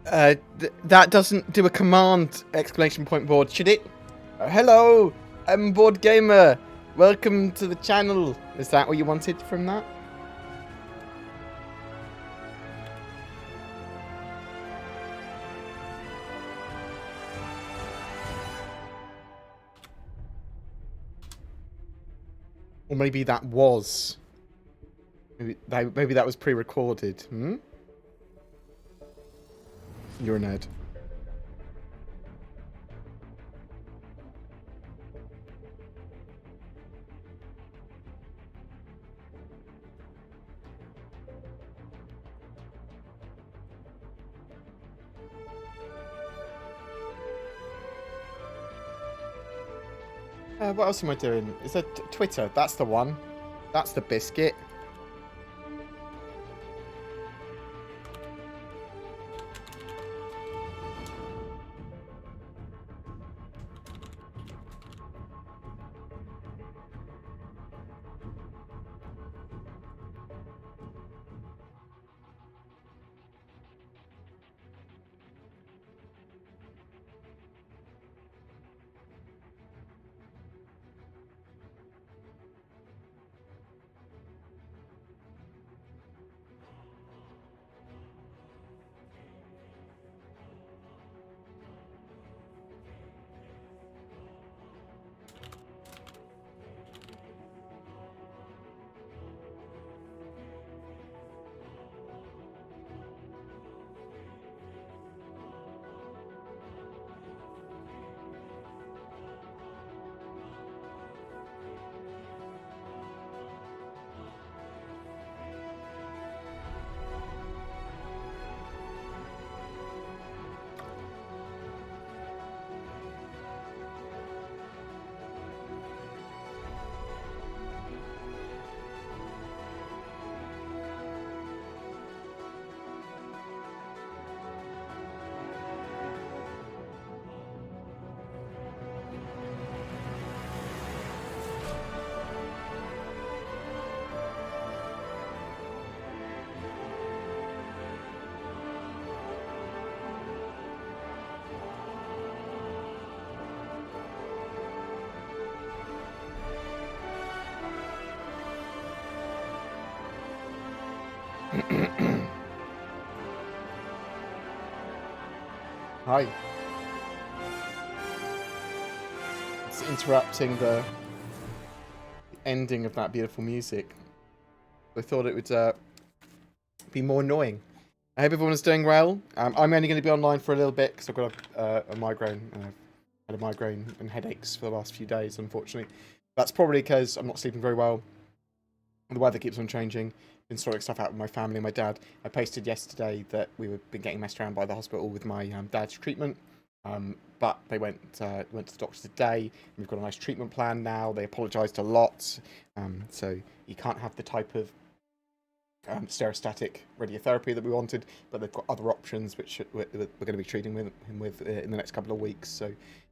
That doesn't do a command! Exclamation point board, should it? Hello, I'm BoredGamer. Welcome to the channel. Is that what you wanted from that? Or maybe that was. Maybe that was pre-recorded. Hmm? You're a nerd. What else am I doing? Is that Twitter? That's the one. That's the biscuit. Hi. It's interrupting the ending of that beautiful music. I thought it would be more annoying. I hope everyone is doing well. I'm only going to be online for a little bit because I've got a migraine. And I've had a migraine and headaches for the last few days, unfortunately. That's probably because I'm not sleeping very well. The weather keeps on changing. Been sorting stuff out with my family and my dad. I posted yesterday that we were been getting messed around by the hospital with my dad's treatment. But they went to the doctor today. We've got a nice treatment plan now. They apologised a lot. So you can't have the type of stereostatic radiotherapy that we wanted, but they've got other options which we're going to be treating him with in the next couple of weeks. So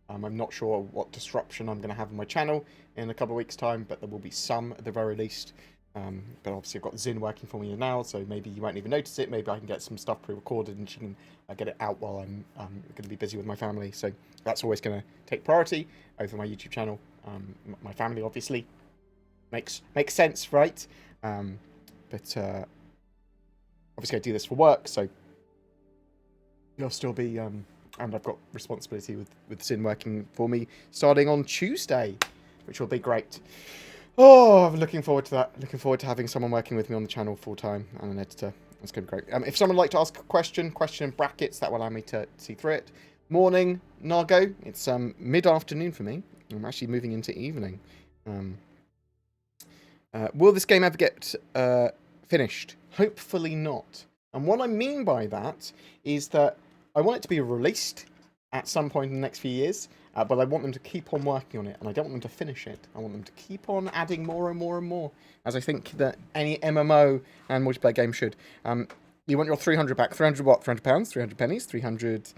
I'm not sure what disruption I'm going to have on my channel in a couple of weeks' time, but there will be some at the very least. But obviously I've got Zin working for me now, so maybe you won't even notice it. Maybe I can get some stuff pre-recorded and she can get it out while I'm going to be busy with my family. So that's always going to take priority over my YouTube channel. My family obviously makes sense, right? But obviously I do this for work, so you'll still be and I've got responsibility with Zin working for me starting on Tuesday, which will be great. Oh, I'm looking forward to that. Looking forward to having someone working with me on the channel full time and an editor. That's going to be great. If someone would like to ask a question in brackets, that will allow me to see through it. Morning, Nargo. It's mid-afternoon for me. I'm actually moving into evening. Will this game ever get finished? Hopefully not. And what I mean by that is that I want it to be released at some point in the next few years, but I want them to keep on working on it, and I don't want them to finish it. I want them to keep on adding more and more and more, as I think that any MMO and multiplayer game should. You want your 300 back. 300 what? 300 pounds? 300 pennies? 300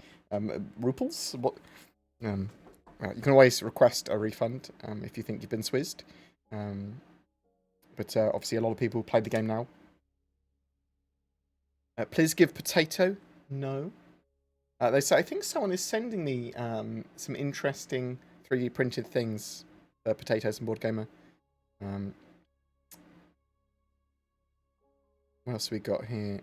ruples? What? You can always request a refund if you think you've been swizzed. But obviously a lot of people played the game now. Please give potato. No. They say I think someone is sending me some interesting 3D printed things, potatoes and BoredGamer. What else we got here?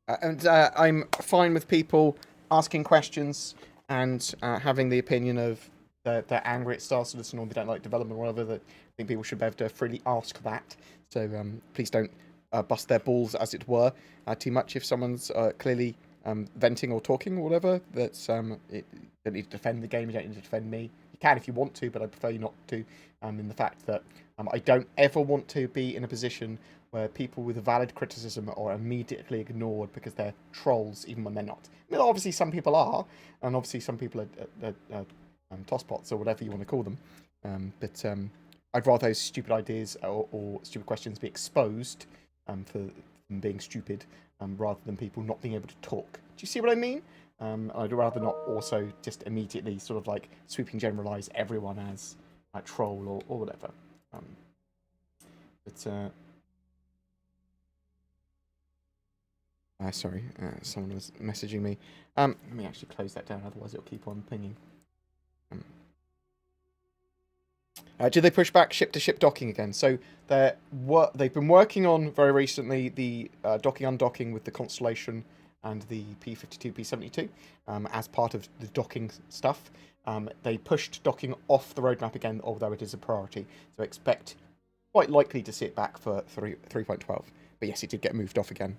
And I'm fine with people asking questions and having the opinion of they're angry at Star Citizen or they don't like development or whatever. That I think people should be able to freely ask that. So please don't bust their balls, as it were, too much if someone's clearly venting or talking or whatever. That's you don't need to defend the game. You don't need to defend me. You can if you want to, but I prefer you not to. In the fact that I don't ever want to be in a position where people with valid criticism are immediately ignored because they're trolls, even when they're not. I mean, obviously some people are, and obviously some people are tosspots or whatever you want to call them. But I'd rather those stupid ideas or stupid questions be exposed for them being stupid, rather than people not being able to talk. Do you see what I mean? I'd rather not also just immediately sort of like sweeping generalise everyone as a troll or whatever. Sorry, someone was messaging me. Let me actually close that down, otherwise it'll keep on pinging. Did they push back ship-to-ship docking again? So they've been working on, very recently, the docking-undocking with the Constellation and the P-52, P-72 as part of the docking stuff. They pushed docking off the roadmap again, although it is a priority. So expect, quite likely, to see it back for 3.12. But yes, it did get moved off again.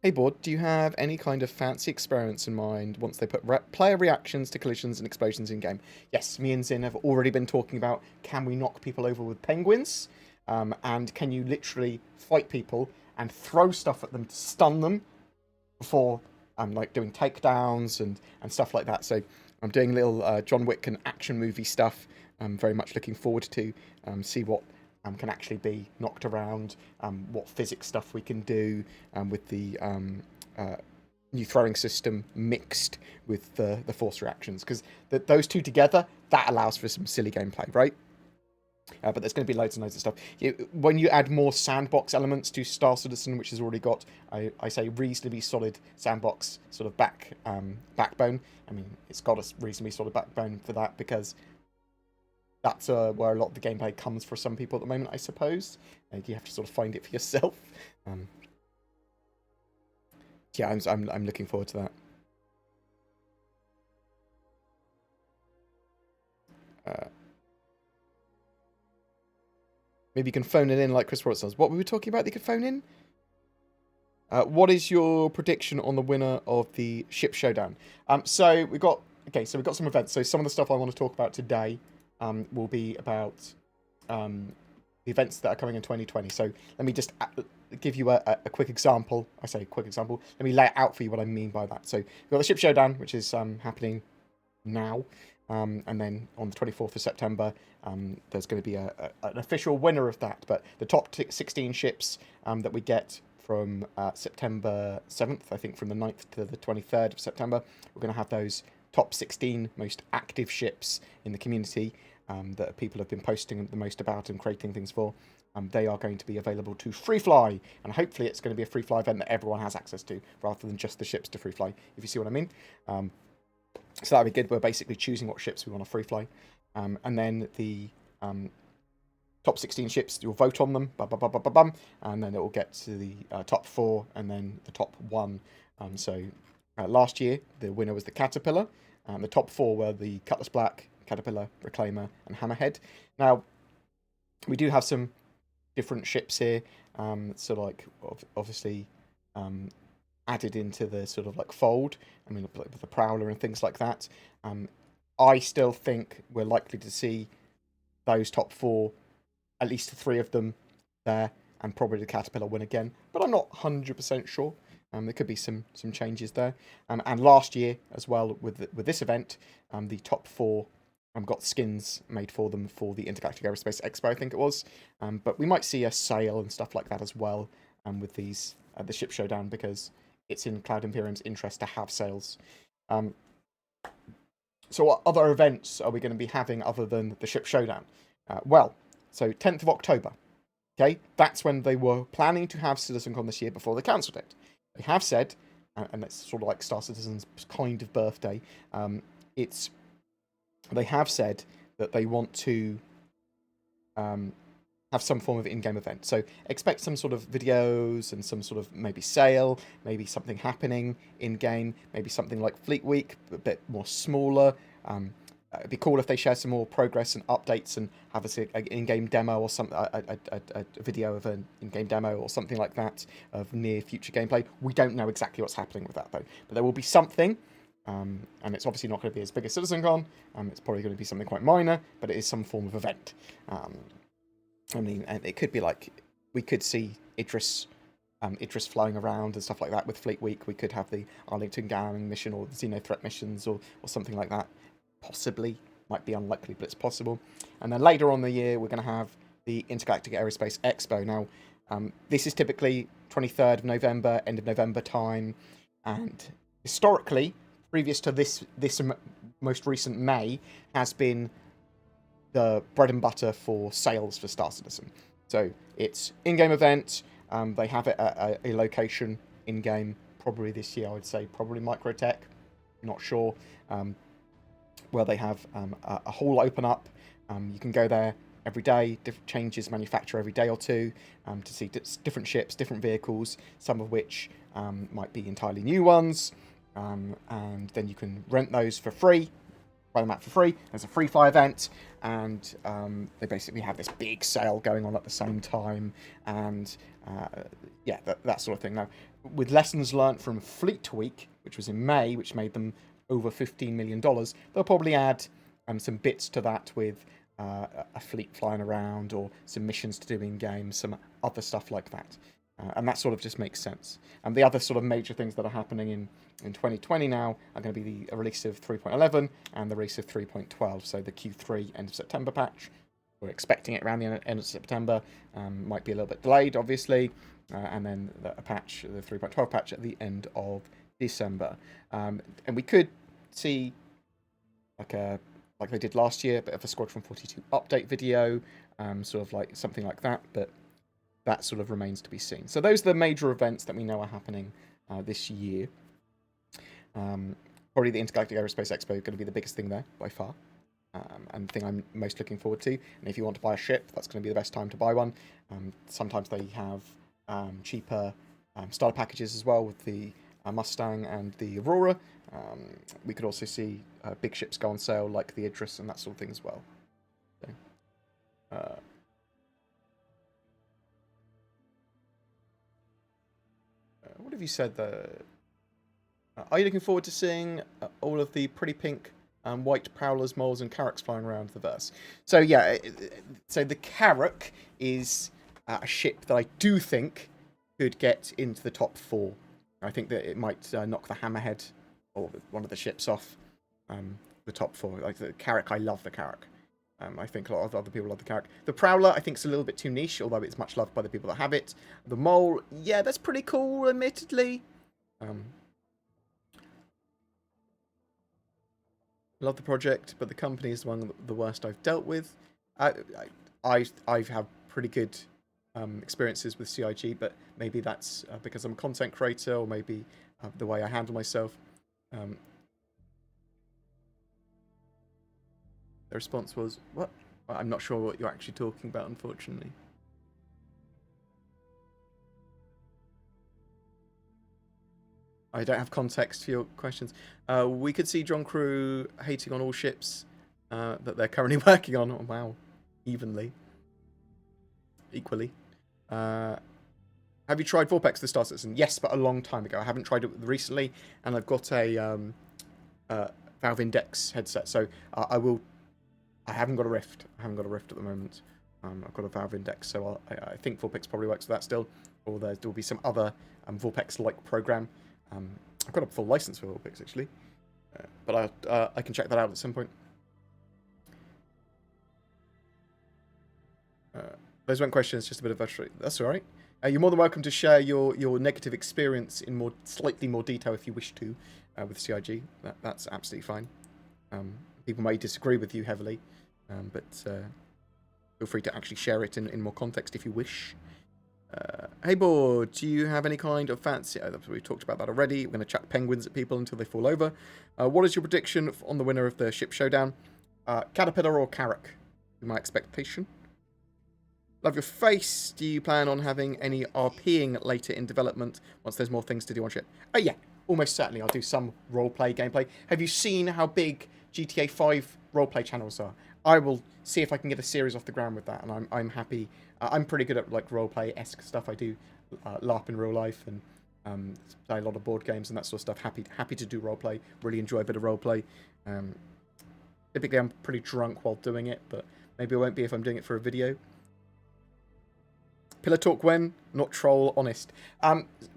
Hey Board, do you have any kind of fancy experiments in mind once they put player reactions to collisions and explosions in game? Yes, me and Zin have already been talking about, can we knock people over with penguins? And can you literally fight people and throw stuff at them to stun them before like doing takedowns and stuff like that. So I'm doing little John Wick and action movie stuff. I'm very much looking forward to see what can actually be knocked around, what physics stuff we can do with the new throwing system mixed with the force reactions, because those two together, that allows for some silly gameplay, right? But there's going to be loads and loads of stuff. When you add more sandbox elements to Star Citizen, which has already got, I say, reasonably solid sandbox sort of backbone. I mean, it's got a reasonably solid backbone for that, because that's where a lot of the gameplay comes for some people at the moment, I suppose. You have to sort of find it for yourself. Yeah, I'm looking forward to that. Maybe you can phone it in like Chris Roberts does. What were we talking about that you could phone in? What is your prediction on the winner of the Ships Showdown? So we've got some events. So some of the stuff I want to talk about today will be about the events that are coming in 2020. So let me just give you a quick example. I say quick example. Let me lay it out for you what I mean by that. So we've got the Ships Showdown, which is happening now. And then on the 24th of September, there's going to be an official winner of that. But the top 16 ships that we get from September 7th, I think from the 9th to the 23rd of September, we're going to have those top 16 most active ships in the community that people have been posting the most about and creating things for. They are going to be available to free fly, and hopefully it's going to be a free fly event that everyone has access to, rather than just the ships to free fly, if you see what I mean. So that'd be good. We're basically choosing what ships we want to free fly. And then the top 16 ships, you'll vote on them, and then it will get to the top 4 and then the top 1. So last year, the winner was the Caterpillar. The top 4 were the Cutlass Black, Caterpillar, Reclaimer, and Hammerhead. Now, we do have some different ships here. So, like, obviously, added into the sort of like fold. I mean, with the Prowler and things like that. I still think we're likely to see those top 4, at least 3 of them there, and probably the Caterpillar win again. But I'm not 100% sure. There could be some changes there. And last year as well with this event, the top 4 got skins made for them for the Intergalactic Aerospace Expo, I think it was. But we might see a sale and stuff like that as well with these the Ship Showdown, because it's in Cloud Imperium's interest to have sales. So what other events are we going to be having other than the Ship Showdown? Well, so 10th of October. Okay, that's when they were planning to have CitizenCon this year before they cancelled it. They have said, and it's sort of like Star Citizen's kind of birthday, they have said that they want to have some form of in-game event. So expect some sort of videos and some sort of maybe sale, maybe something happening in-game, maybe something like Fleet Week, a bit more smaller. It'd be cool if they share some more progress and updates and have an in-game demo or something, a video of an in-game demo or something like that of near future gameplay. We don't know exactly what's happening with that though, but there will be something. And it's obviously not going to be as big as CitizenCon. It's probably going to be something quite minor, but it is some form of event. I mean, and it could be like, we could see Idris flying around and stuff like that with Fleet Week. We could have the Arlington Gang mission or the Xeno Threat missions or something like that. Possibly. Might be unlikely, but it's possible. And then later on in the year, we're going to have the Intergalactic Aerospace Expo. Now, this is typically 23rd of November, end of November time. And historically, previous to this most recent May, has been the bread and butter for sales for Star Citizen. So it's in-game event. They have it at a location in-game, probably this year, I would say, probably Microtech. Not sure. Where they have a hall open up. You can go there every day. Different changes manufacture every day or two to see different ships, different vehicles, some of which might be entirely new ones. And then you can rent those for free. Buy them out for free. There's a free fly event, and they basically have this big sale going on at the same time, and yeah, that sort of thing. Now, with lessons learnt from Fleet Week, which was in May, which made them over $15 million, they'll probably add some bits to that with a fleet flying around or some missions to do in game, some other stuff like that. And that sort of just makes sense. And the other sort of major things that are happening in 2020 now are going to be the release of 3.11 and the release of 3.12. So the Q3 end of September patch. We're expecting it around the end of September. Might be a little bit delayed, obviously. And then the 3.12 patch at the end of December. And we could see like they did last year, a bit of a Squadron 42 update video, sort of like something like that, but that sort of remains to be seen. So those are the major events that we know are happening this year. Probably the Intergalactic Aerospace Expo is going to be the biggest thing there by far, and the thing I'm most looking forward to. And if you want to buy a ship, that's going to be the best time to buy one. Sometimes they have cheaper starter packages as well with the Mustang and the Aurora. We could also see big ships go on sale like the Idris and that sort of thing as well. So, what have you said there? Are you looking forward to seeing all of the pretty pink white Prowlers, Moles, and Carracks flying around the verse? So yeah, so the Carrack is a ship that I do think could get into the top 4. I think that it might knock the Hammerhead or one of the ships off the top 4. Like the Carrack, I love the Carrack. I think a lot of other people love the Carrack. The Prowler, I think, is a little bit too niche, although it's much loved by the people that have it. The Mole, yeah, that's pretty cool, admittedly. Love the project, but the company is one of the worst I've dealt with. I've had pretty good experiences with CIG, but maybe that's because I'm a content creator, or maybe the way I handle myself. The response was, what? I'm not sure what you're actually talking about, unfortunately. I don't have context for your questions. We could see John Crew hating on all ships that they're currently working on. Oh, wow. Evenly. Equally. Have you tried Vorpex the Star Citizen? Yes, but a long time ago. I haven't tried it recently, and I've got a Valve Index headset, so I haven't got a Rift. I haven't got a Rift at the moment. I've got a Valve Index, so I think Vorpex probably works with that still. Or there will be some other Vorpex-like program. I've got a full license for Vorpex, actually. But I can check that out at some point. Those weren't questions, just a bit of a... That's all right. You're more than welcome to share your negative experience in slightly more detail if you wish to with CIG. That's absolutely fine. People may disagree with you heavily, but feel free to actually share it in more context if you wish. Hey, Board, do you have any kind of fancy... Oh, we've talked about that already. We're going to chuck penguins at people until they fall over. What is your prediction on the winner of the Ship Showdown? Caterpillar or Carrack? My expectation. Love your face. Do you plan on having any RPing later in development once there's more things to do on ship? Oh, yeah. Almost certainly. I'll do some roleplay gameplay. Have you seen how big GTA 5 roleplay channels are? I will see if I can get a series off the ground with that, and I'm happy. I'm pretty good at like roleplay-esque stuff. I do LARP in real life and play a lot of board games and that sort of stuff. Happy to do roleplay. Really enjoy a bit of roleplay. Typically, I'm pretty drunk while doing it, but maybe I won't be if I'm doing it for a video. Pillar talk when? Not troll, honest.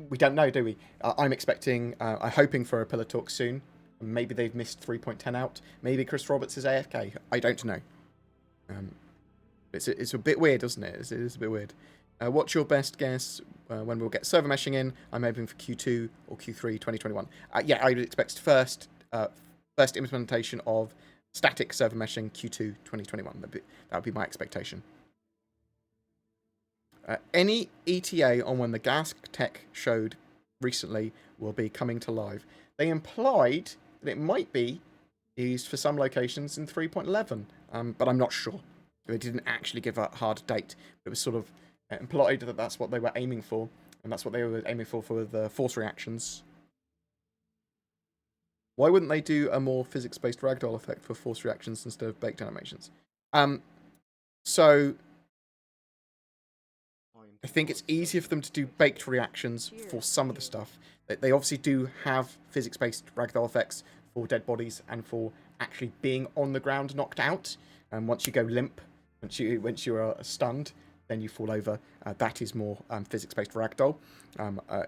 We don't know, do we? I'm expecting, I'm hoping for a pillar talk soon. Maybe they've missed 3.10 out. Maybe Chris Roberts is AFK. I don't know. It's a bit weird, isn't it? It is a bit weird. What's your best guess when we'll get server meshing in? I'm hoping for Q2 or Q3 2021. Yeah, I would expect first implementation of static server meshing Q2 2021. That would be my expectation. Any ETA on when the gas tech showed recently will be coming to live? They implied that it might be used for some locations in 3.11, but I'm not sure. They didn't actually give a hard date. It was sort of implied that that's what they were aiming for, and that's what they were aiming for the force reactions. Why wouldn't they do a more physics-based ragdoll effect for force reactions instead of baked animations? So I think it's easier for them to do baked reactions for some of the stuff. They obviously do have physics-based ragdoll effects for dead bodies and for actually being on the ground knocked out. And once you go limp, once you are stunned, then you fall over. That is more physics-based ragdoll.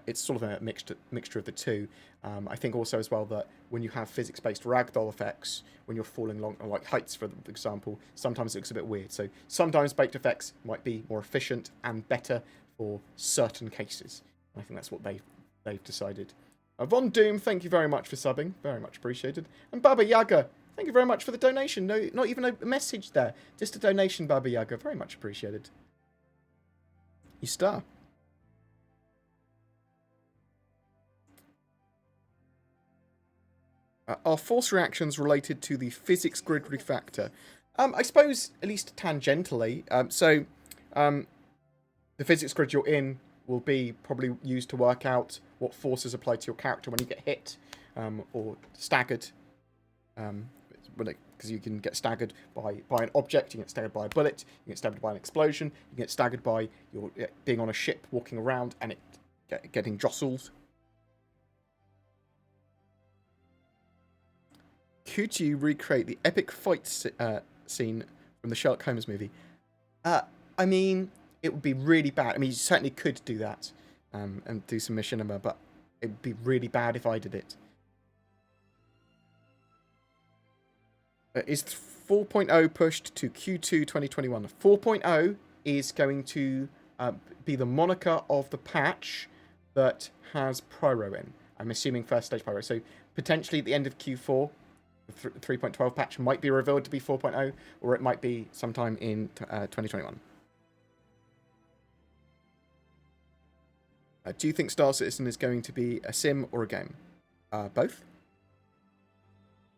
It's sort of a mixture of the two. I think also as well that when you have physics-based ragdoll effects, when you're falling along like heights, for example, sometimes it looks a bit weird. So sometimes baked effects might be more efficient and better for certain cases. I think that's what they've decided. Von Doom, thank you very much for subbing. Very much appreciated. And Baba Yaga, thank you very much for the donation. No, not even a message there. Just a donation, Baba Yaga. Very much appreciated. You star. Are force reactions related to the physics grid refactor? I suppose, at least tangentially. The physics grid you're in will be probably used to work out what forces apply to your character when you get hit or staggered. Because you can get staggered by an object, you get staggered by a bullet, you get staggered by an explosion, you get staggered by your being on a ship, walking around, and it getting jostled. Could you recreate the epic fight scene from the Sherlock Holmes movie? I mean, it would be really bad. I mean, you certainly could do that and do some machinima, but it would be really bad if I did it. Is 4.0 pushed to Q2 2021? 4.0 is going to be the moniker of the patch that has Pyro in. I'm assuming first stage Pyro. So potentially at the end of Q4, the 3.12 patch might be revealed to be 4.0, or it might be sometime in 2021. Do you think Star Citizen is going to be a sim or a game? Both.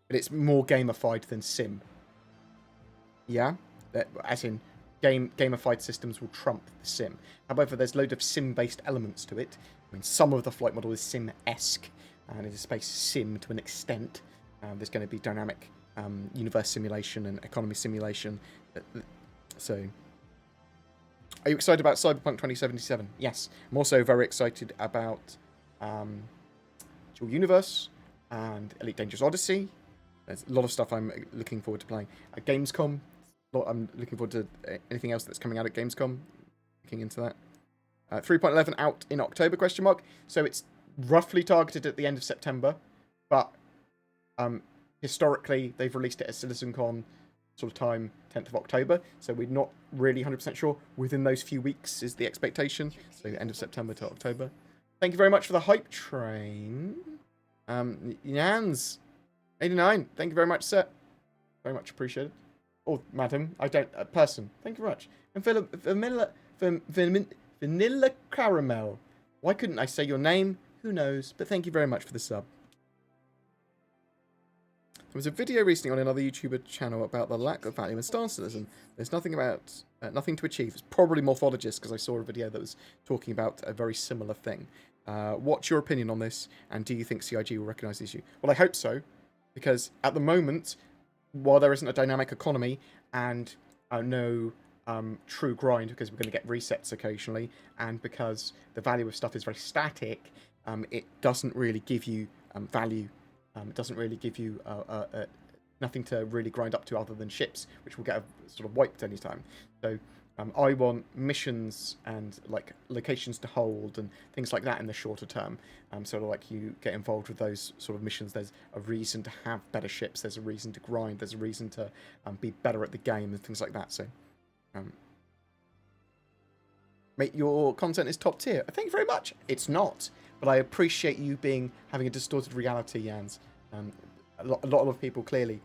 But it's more gamified than sim. Yeah? As in, gamified systems will trump the sim. However, there's loads of sim-based elements to it. I mean, some of the flight model is sim-esque, and it is space sim to an extent. There's going to be dynamic universe simulation and economy simulation. So, are you excited about Cyberpunk 2077? Yes. I'm also very excited about Dual Universe and Elite Dangerous Odyssey. There's a lot of stuff I'm looking forward to playing. At Gamescom, I'm looking forward to anything else that's coming out at Gamescom. Looking into that. 3.11 out in October, question mark. So it's roughly targeted at the end of September. But historically, they've released it at CitizenCon sort of time, 10th of October. So we're not really 100% sure. Within those few weeks is the expectation. So the end of September to October. Thank you very much for the hype train. Jans, 89. Thank you very much, sir. Very much appreciated. Or madam, I don't, person. Thank you very much. And Vanilla Caramel. Why couldn't I say your name? Who knows? But thank you very much for the sub. There was a video recently on another YouTuber channel about the lack of value in Star Citizen. There's nothing to achieve. It's probably Morphologist, because I saw a video that was talking about a very similar thing. What's your opinion on this, and do you think CIG will recognise the issue? Well, I hope so, because at the moment, while there isn't a dynamic economy and no true grind, because we're going to get resets occasionally, and because the value of stuff is very static, it doesn't really give you value. It doesn't really give you nothing to really grind up to other than ships, which will get sort of wiped anytime. So I want missions and like locations to hold and things like that in the shorter term. Sort of like you get involved with those sort of missions. There's a reason to have better ships. There's a reason to grind. There's a reason to be better at the game and things like that. So, mate, your content is top tier. Thank you very much. It's not. But I appreciate you having a distorted reality, Jans. A lot of people, clearly.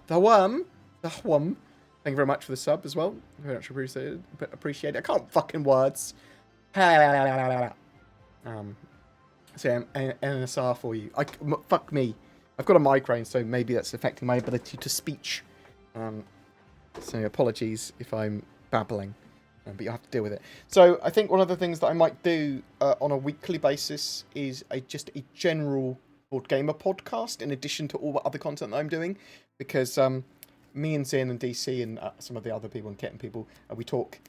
The Worm. Thank you very much for the sub as well. Very much appreciate it. I can't fucking words. So yeah, NSR for you. Fuck me. I've got a migraine, so maybe that's affecting my ability to speech. So apologies if I'm babbling. But you have to deal with it. So I think one of the things that I might do on a weekly basis is just a general BoredGamer podcast in addition to all the other content that I'm doing, because me and Zin and DC and some of the other people and Kit and people, we talk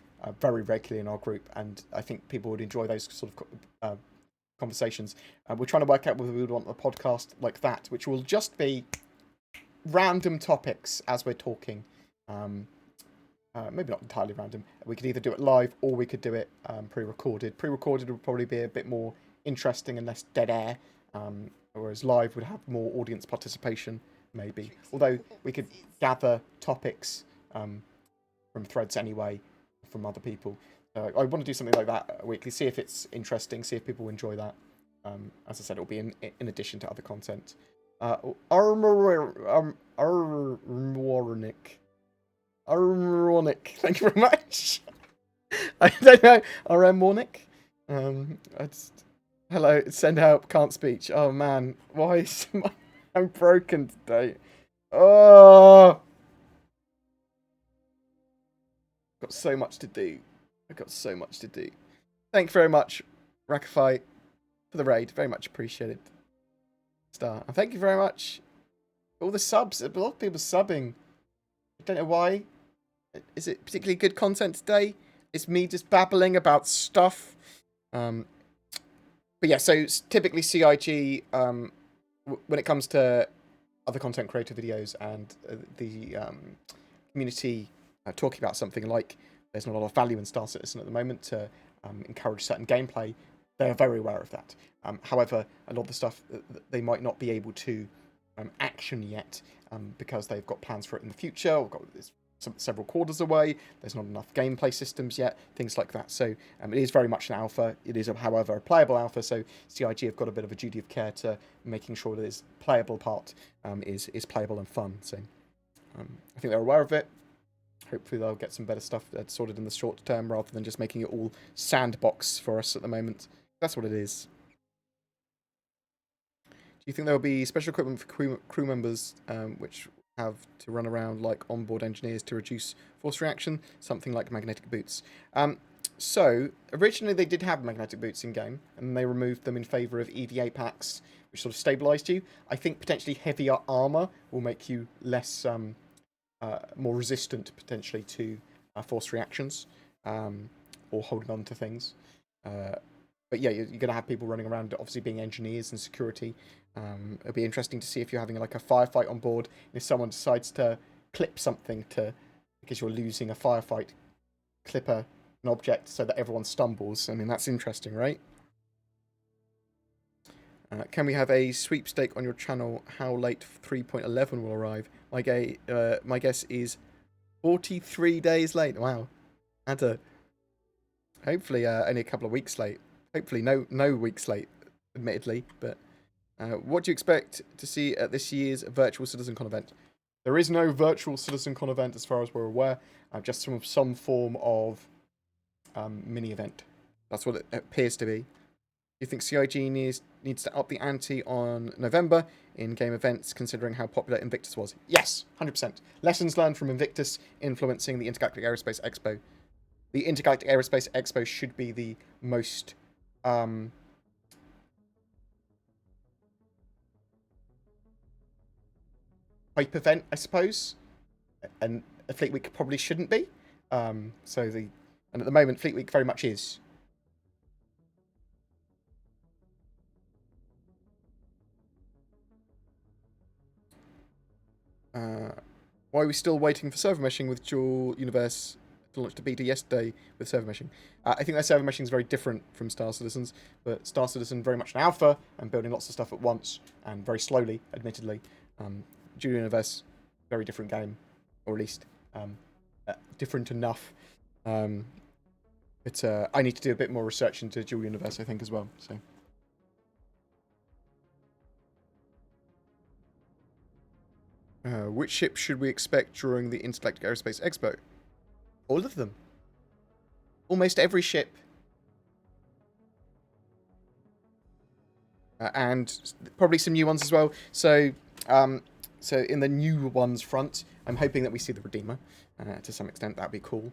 very regularly in our group, and I think people would enjoy those sort of conversations. We're trying to work out whether we would want a podcast like that, which will just be random topics as we're talking. Maybe not entirely random. We could either do it live or we could do it pre-recorded. Pre-recorded would probably be a bit more interesting and less dead air, whereas live would have more audience participation, maybe. Although we could gather topics from threads anyway, from other people. I want to do something like that weekly, see if it's interesting, see if people enjoy that. As I said, it'll be in addition to other content. Armornic, thank you very much. I don't know. Armornic. Hello, send help, can't speech. Oh man, why is I'm broken today? Oh, got so much to do. I've got so much to do. Thank you very much, Rakify, for the raid. Very much appreciated. Star, and thank you very much for all the subs. A lot of people subbing. I don't know why. Is it particularly good content today? It's me just babbling about stuff. But yeah, so typically CIG, when it comes to other content creator videos and the community talking about something like there's not a lot of value in Star Citizen at the moment to encourage certain gameplay, they are very aware of that. However, a lot of the stuff they might not be able to action yet because they've got plans for it in the future, or got this several quarters away, there's not enough gameplay systems yet, things like that. So it is very much an alpha. It is, however, a playable alpha, so CIG have got a bit of a duty of care to making sure that its playable part is playable and fun. So I think they're aware of it. Hopefully they'll get some better stuff sorted in the short term rather than just making it all sandbox for us at the moment. That's what it is. Do you think there will be special equipment for crew members which have to run around like onboard engineers to reduce force reaction, something like magnetic boots? So originally they did have magnetic boots in game, and they removed them in favour of EVA packs, which sort of stabilised you. I think potentially heavier armour will make you less, more resistant potentially to force reactions, or holding on to things. But yeah, you're going to have people running around, obviously being engineers and security. It'll be interesting to see if you're having like a firefight on board, and if someone decides to clip something because you're losing a firefight, clip an object so that everyone stumbles. I mean, that's interesting, right? Can we have a sweepstake on your channel? How late 3.11 will arrive? My guess is 43 days late. Wow. Hopefully only a couple of weeks late. Hopefully no weeks late, admittedly. But what do you expect to see at this year's Virtual CitizenCon event? There is no Virtual CitizenCon event as far as we're aware. Just some form of mini event. That's what it appears to be. Do you think CIG needs to up the ante on November in-game events, considering how popular Invictus was? Yes, 100%. Lessons learned from Invictus influencing the Intergalactic Aerospace Expo. The Intergalactic Aerospace Expo should be the most hype event, I suppose, and a Fleet Week probably shouldn't be. And at the moment, Fleet Week very much is. Why are we still waiting for server meshing with Dual Universe to launch to beta yesterday with server meshing? I think that server meshing is very different from Star Citizen's, but Star Citizen very much an alpha and building lots of stuff at once and very slowly, admittedly. Dual Universe, very different game, or at least different enough. But I need to do a bit more research into Dual Universe, I think, as well. So. Which ship should we expect during the Intergalactic Aerospace Expo? All of them. Almost every ship. And probably some new ones as well. So in the new ones front, I'm hoping that we see the Redeemer. To some extent, that'd be cool.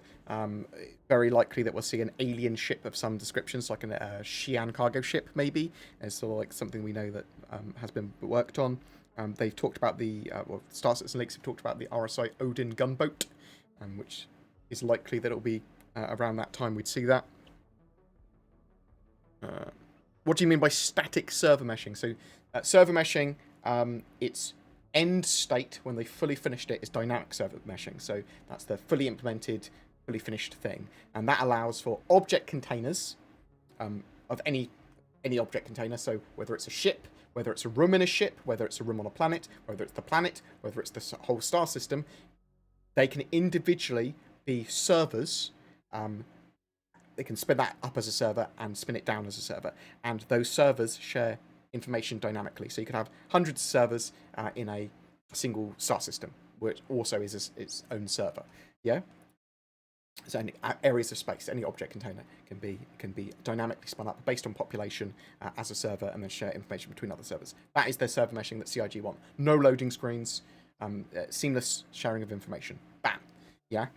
Very likely that we'll see an alien ship of some descriptions, like a Xi'an cargo ship, maybe. It's sort of like something we know that has been worked on. They've talked about Star Citizen Leaks have talked about the RSI Odin gunboat, which is likely that it'll be around that time we'd see that. What do you mean by static server meshing? So server meshing, its end state when they fully finished it is dynamic server meshing. So that's the fully implemented, fully finished thing, and that allows for object containers of any object container. So whether it's a ship, whether it's a room in a ship, whether it's a room on a planet, whether it's the planet, whether it's the whole star system, they can individually be servers. They can spin that up as a server and spin it down as a server. And those servers share information dynamically. So you could have hundreds of servers in a single star system, which also is its own server. Yeah? So any areas of space, any object container can be dynamically spun up based on population as a server, and then share information between other servers. That is their server meshing that CIG want. No loading screens, seamless sharing of information. Bam. Yeah.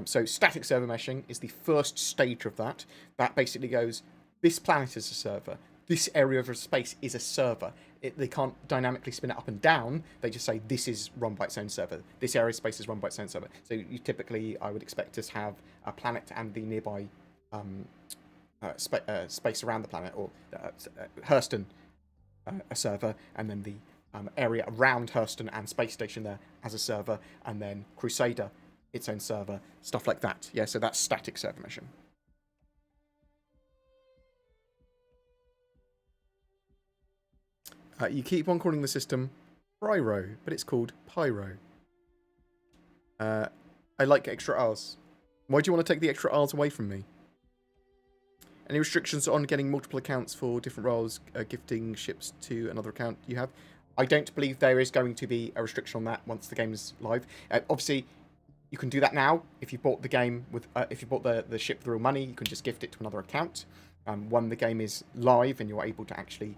So static server meshing is the first stage of that. That basically goes, this planet is a server. This area of space is a server. They can't dynamically spin it up and down. They just say this is run by its own server. This area of space is run by its own server. So you typically, I would expect us to have a planet and the nearby space around the planet, or Hurston, a server, and then the area around Hurston and space station there as a server, and then Crusader, its own server, stuff like that. Yeah, so that's static server meshing. You keep on calling the system Pyro, but it's called Pyro. I like extra R's. Why do you want to take the extra R's away from me? Any restrictions on getting multiple accounts for different roles, gifting ships to another account you have? I don't believe there is going to be a restriction on that once the game is live. Obviously, you can do that now. If you bought the game with, if you bought the ship with real money, you can just gift it to another account. When the game is live and you're able to actually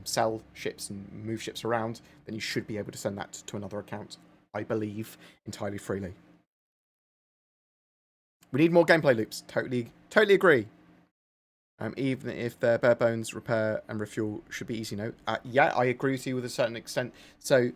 sell ships and move ships around, then you should be able to send that to another account, I believe, entirely freely. We need more gameplay loops. Totally agree. Even if their bare bones repair and refuel should be easy. No, yeah, I agree with you with a certain extent. So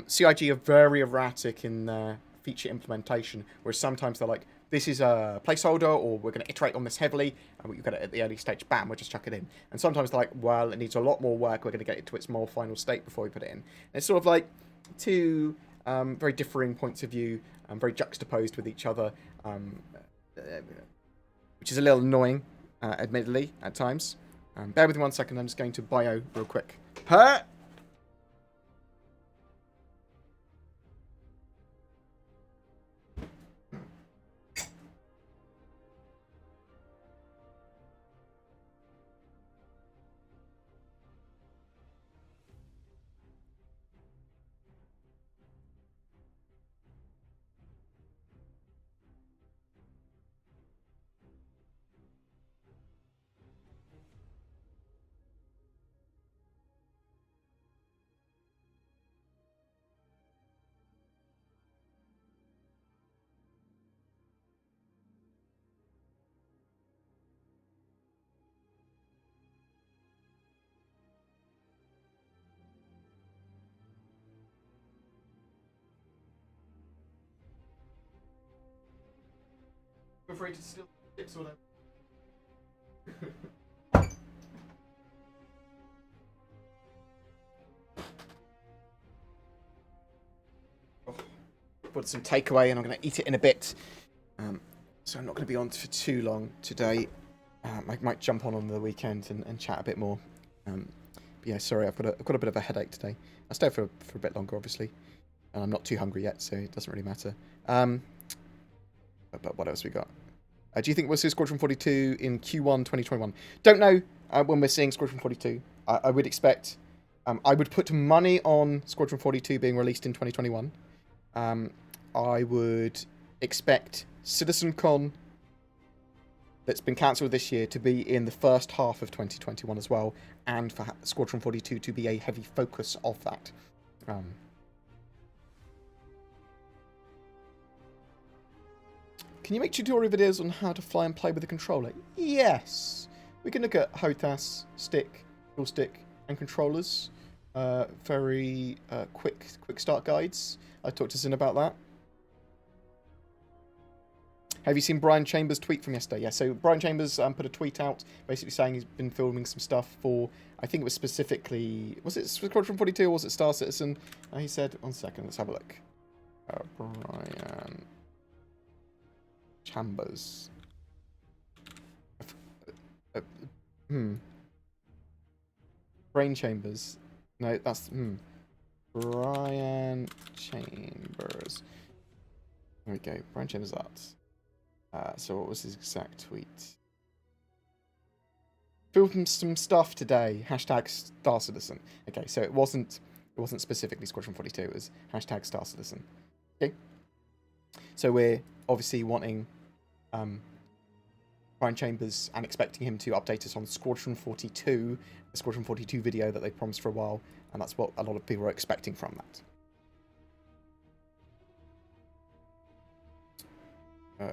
CIG are very erratic in their feature implementation, where sometimes they're like, this is a placeholder, or we're going to iterate on this heavily, and we get it at the early stage, bam, we'll just chuck it in. And sometimes they're like, well, it needs a lot more work, we're going to get it to its more final state before we put it in. And it's sort of like two very differing points of view, very juxtaposed with each other, which is a little annoying, admittedly, at times. Bear with me 1 second, I'm just going to bio real quick. Huh? Feel free to steal chips or whatever. Put some takeaway and I'm going to eat it in a bit. So I'm not going to be on for too long today. I might jump on the weekend and chat a bit more. But yeah, sorry, I've got a bit of a headache today. I'll stay for a bit longer, obviously. And I'm not too hungry yet, so it doesn't really matter. But what else we got? Do you think we'll see Squadron 42 in Q1 2021? Don't know when we're seeing Squadron 42. I would expect... I would put money on Squadron 42 being released in 2021. I would expect CitizenCon that's been cancelled this year to be in the first half of 2021 as well, and for Squadron 42 to be a heavy focus of that. Can you make tutorial videos on how to fly and play with a controller? Yes! We can look at HOTAS, stick, dual stick, and controllers. Very quick start guides. I talked to Zin about that. Have you seen Brian Chambers' tweet from yesterday? Yeah, so Brian Chambers put a tweet out basically saying he's been filming some stuff for, I think it was specifically, was it Squadron 42 or was it Star Citizen? He said, 1 second, let's have a look. Brian Chambers. Brain Chambers. No, that's, Brian Chambers. There we go, Brian Chambers Arts. So what was his exact tweet? Filmed some stuff today. Hashtag Star Citizen. Okay, so it wasn't specifically Squadron 42. It was hashtag Star Citizen. Okay. So we're obviously wanting Brian Chambers and expecting him to update us on Squadron 42, the Squadron 42 video that they promised for a while, and that's what a lot of people are expecting from that.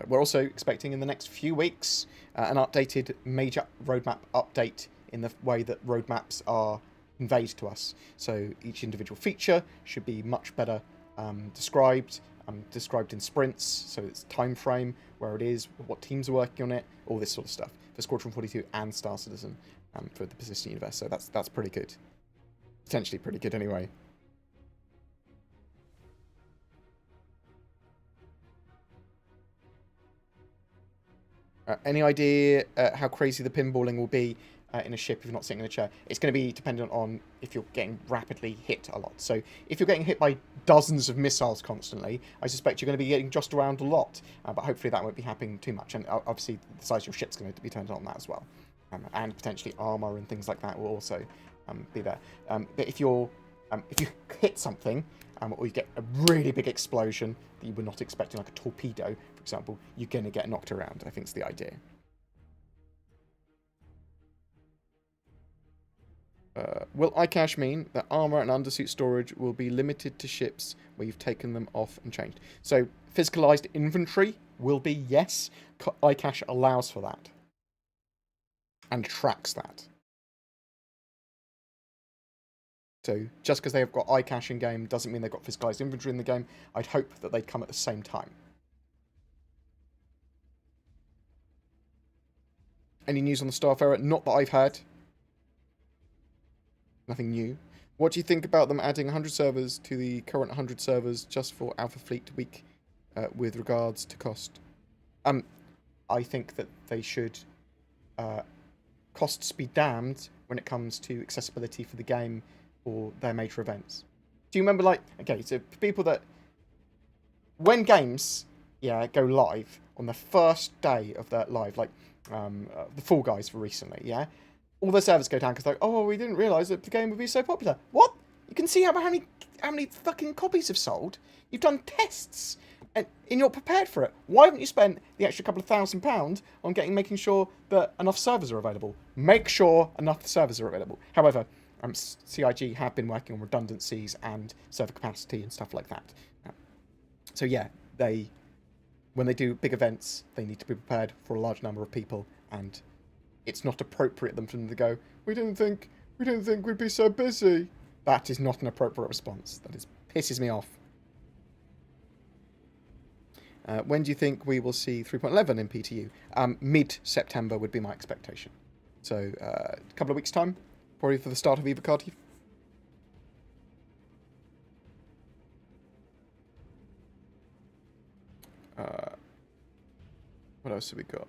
We're also expecting in the next few weeks an updated major roadmap update in the way that roadmaps are conveyed to us. So each individual feature should be much better described in sprints, so it's time frame, where it is, what teams are working on it, all this sort of stuff for Squadron 42 and Star Citizen for the persistent universe. So that's pretty good. Potentially pretty good anyway. Any idea how crazy the pinballing will be in a ship if you're not sitting in a chair? It's going to be dependent on if you're getting rapidly hit a lot. So if you're getting hit by dozens of missiles constantly, I suspect you're going to be getting jostled around a lot. But hopefully that won't be happening too much. And obviously the size of your ship's going to be turned on that as well. And potentially armor and things like that will also be there. But if you hit something, or you get a really big explosion that you were not expecting, like a torpedo, for example, you're going to get knocked around, I think is the idea. Will iCache mean that armor and undersuit storage will be limited to ships where you've taken them off and changed? So, physicalized inventory will be yes. iCache allows for that. And tracks that. So, just because they've got iCache in game doesn't mean they've got physicalized inventory in the game. I'd hope that they'd come at the same time. Any news on the Starfarer? Not that I've heard. Nothing new. What do you think about them adding 100 servers to the current 100 servers just for Alpha Fleet Week with regards to cost? I think that they should costs be damned when it comes to accessibility for the game or their major events. Do you remember, like, okay, so people that, when games, go live on the first day of their live, like the Fall Guys for recently, all their servers go down because like, oh, we didn't realise that the game would be so popular. What? You can see how many fucking copies have sold. You've done tests, and you're prepared for it. Why haven't you spent the extra couple of £1,000 on making sure that enough servers are available? Make sure enough servers are available. However, CIG have been working on redundancies and server capacity and stuff like that. So yeah, when they do big events, they need to be prepared for a large number of people, and it's not appropriate for them to go, we didn't think we'd be so busy. That is not an appropriate response. That pisses me off. When do you think we will see 3.11 in PTU? Mid-September would be my expectation. So a couple of weeks' time, probably for the start of Eva Cardi. What else have we got?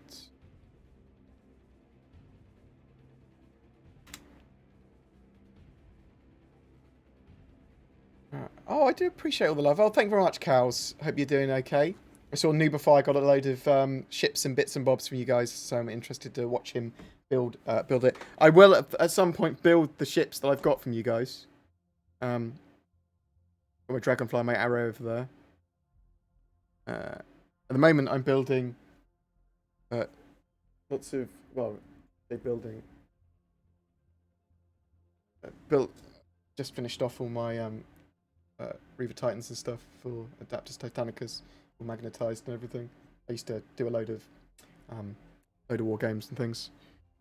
Oh, I do appreciate all the love. Oh, thank you very much, Cows. Hope you're doing okay. I saw Noobify got a load of ships and bits and bobs from you guys, so I'm interested to watch him build it. I will at some point build the ships that I've got from you guys. My Dragonfly, my Arrow over there. At the moment, I'm building lots of, well, they're building. Just finished off all my Reaver Titans and stuff for Adapters Titanicus, all magnetized and everything. I used to do a load of war games and things.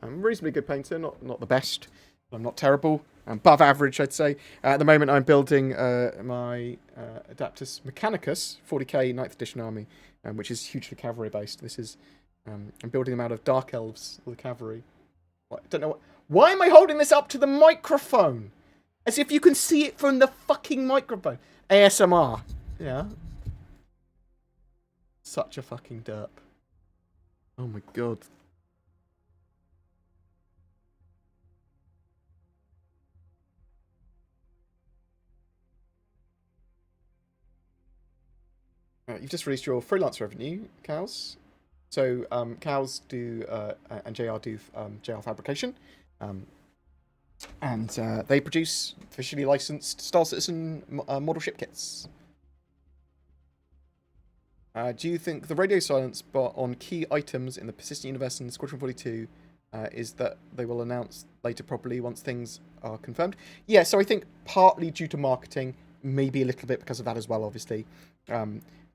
I'm a reasonably good painter, not the best. I'm not terrible. I'm above average, I'd say. At the moment, I'm building my Adaptus Mechanicus 40k 9th edition army, which is hugely cavalry based. This is I'm building them out of Dark Elves, the cavalry. I don't know why am I holding this up to the microphone? As if you can see it from the fucking microphone. ASMR. Yeah. Such a fucking derp. Oh my god. You've just released your freelance revenue, Cows. So, Cows do, and JR do JR Fabrication. And they produce officially licensed Star Citizen model ship kits. Do you think the radio silence on key items in the Persistent Universe and Squadron 42 is that they will announce later properly once things are confirmed? Yeah, so I think partly due to marketing, maybe a little bit because of that as well, obviously.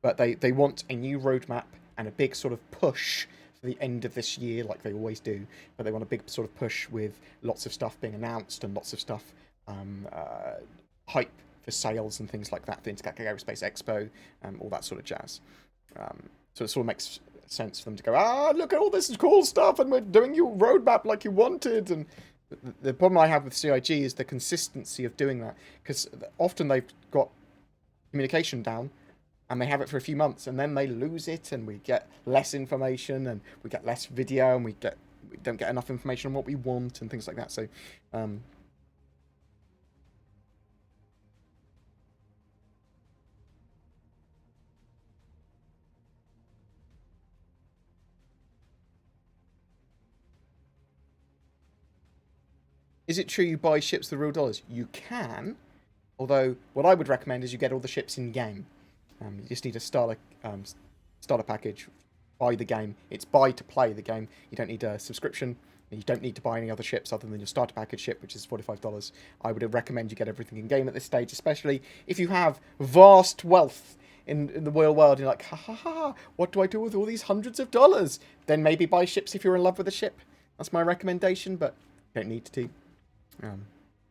But they want a new roadmap and a big sort of push for the end of this year, like they always do. But they want a big sort of push with lots of stuff being announced and lots of stuff, hype for sales and things like that, the Intergalactic Aerospace Expo, all that sort of jazz. So it sort of makes sense for them to go, look at all this cool stuff, and we're doing your roadmap like you wanted. And the problem I have with CIG is the consistency of doing that, because often they've got communication down, and they have it for a few months, and then they lose it, and we get less information, and we get less video, and we don't get enough information on what we want, and things like that. So, is it true you buy ships with real dollars? You can, although what I would recommend is you get all the ships in game. You just need a starter package, buy the game. It's buy to play the game. You don't need a subscription. You don't need to buy any other ships other than your starter package ship, which is $45. I would recommend you get everything in game at this stage, especially if you have vast wealth in the real world. You're like, ha, what do I do with all these hundreds of dollars? Then maybe buy ships if you're in love with a ship. That's my recommendation, but you don't need to.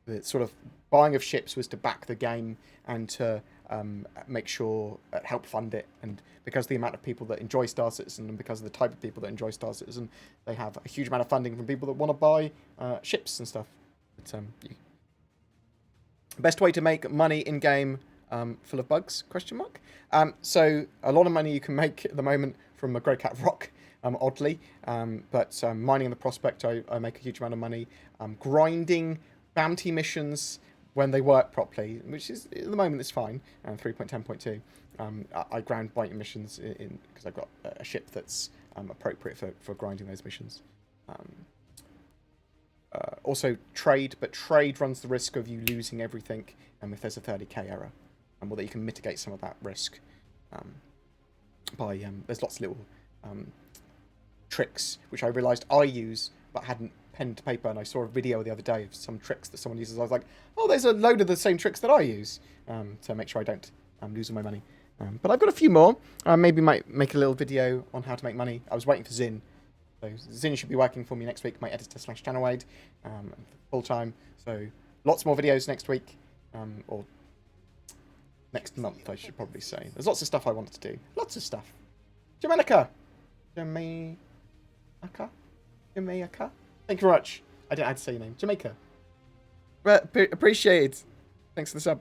The sort of buying of ships was to back the game and to make sure, help fund it. And because of the amount of people that enjoy Star Citizen and because of the type of people that enjoy Star Citizen, they have a huge amount of funding from people that want to buy ships and stuff. But, best way to make money in game full of bugs? ? So a lot of money you can make at the moment from a Grey Cat Rock. Oddly, but mining the prospect, I make a huge amount of money. Grinding bounty missions when they work properly, which is at the moment it's fine. 3.10.2, I grind bounty missions in because I've got a ship that's appropriate for grinding those missions. Also trade, but trade runs the risk of you losing everything, if there's a 30k error, and well, that you can mitigate some of that risk by there's lots of little tricks which I realised I use but hadn't pen to paper, and I saw a video the other day of some tricks that someone uses. I was like, oh, there's a load of the same tricks that I use to make sure I don't lose all my money. But I've got a few more. Maybe might make a little video on how to make money. I was waiting for Zin. So Zin should be working for me next week, my editor / channel aide, full time. So lots more videos next week, or next month, I should probably say. There's lots of stuff I wanted to do. Lots of stuff. Jamaica. Jamaica. Jamaica. Thank you very much. I didn't have to say your name. Jamaica. Well, appreciated. Thanks for the sub.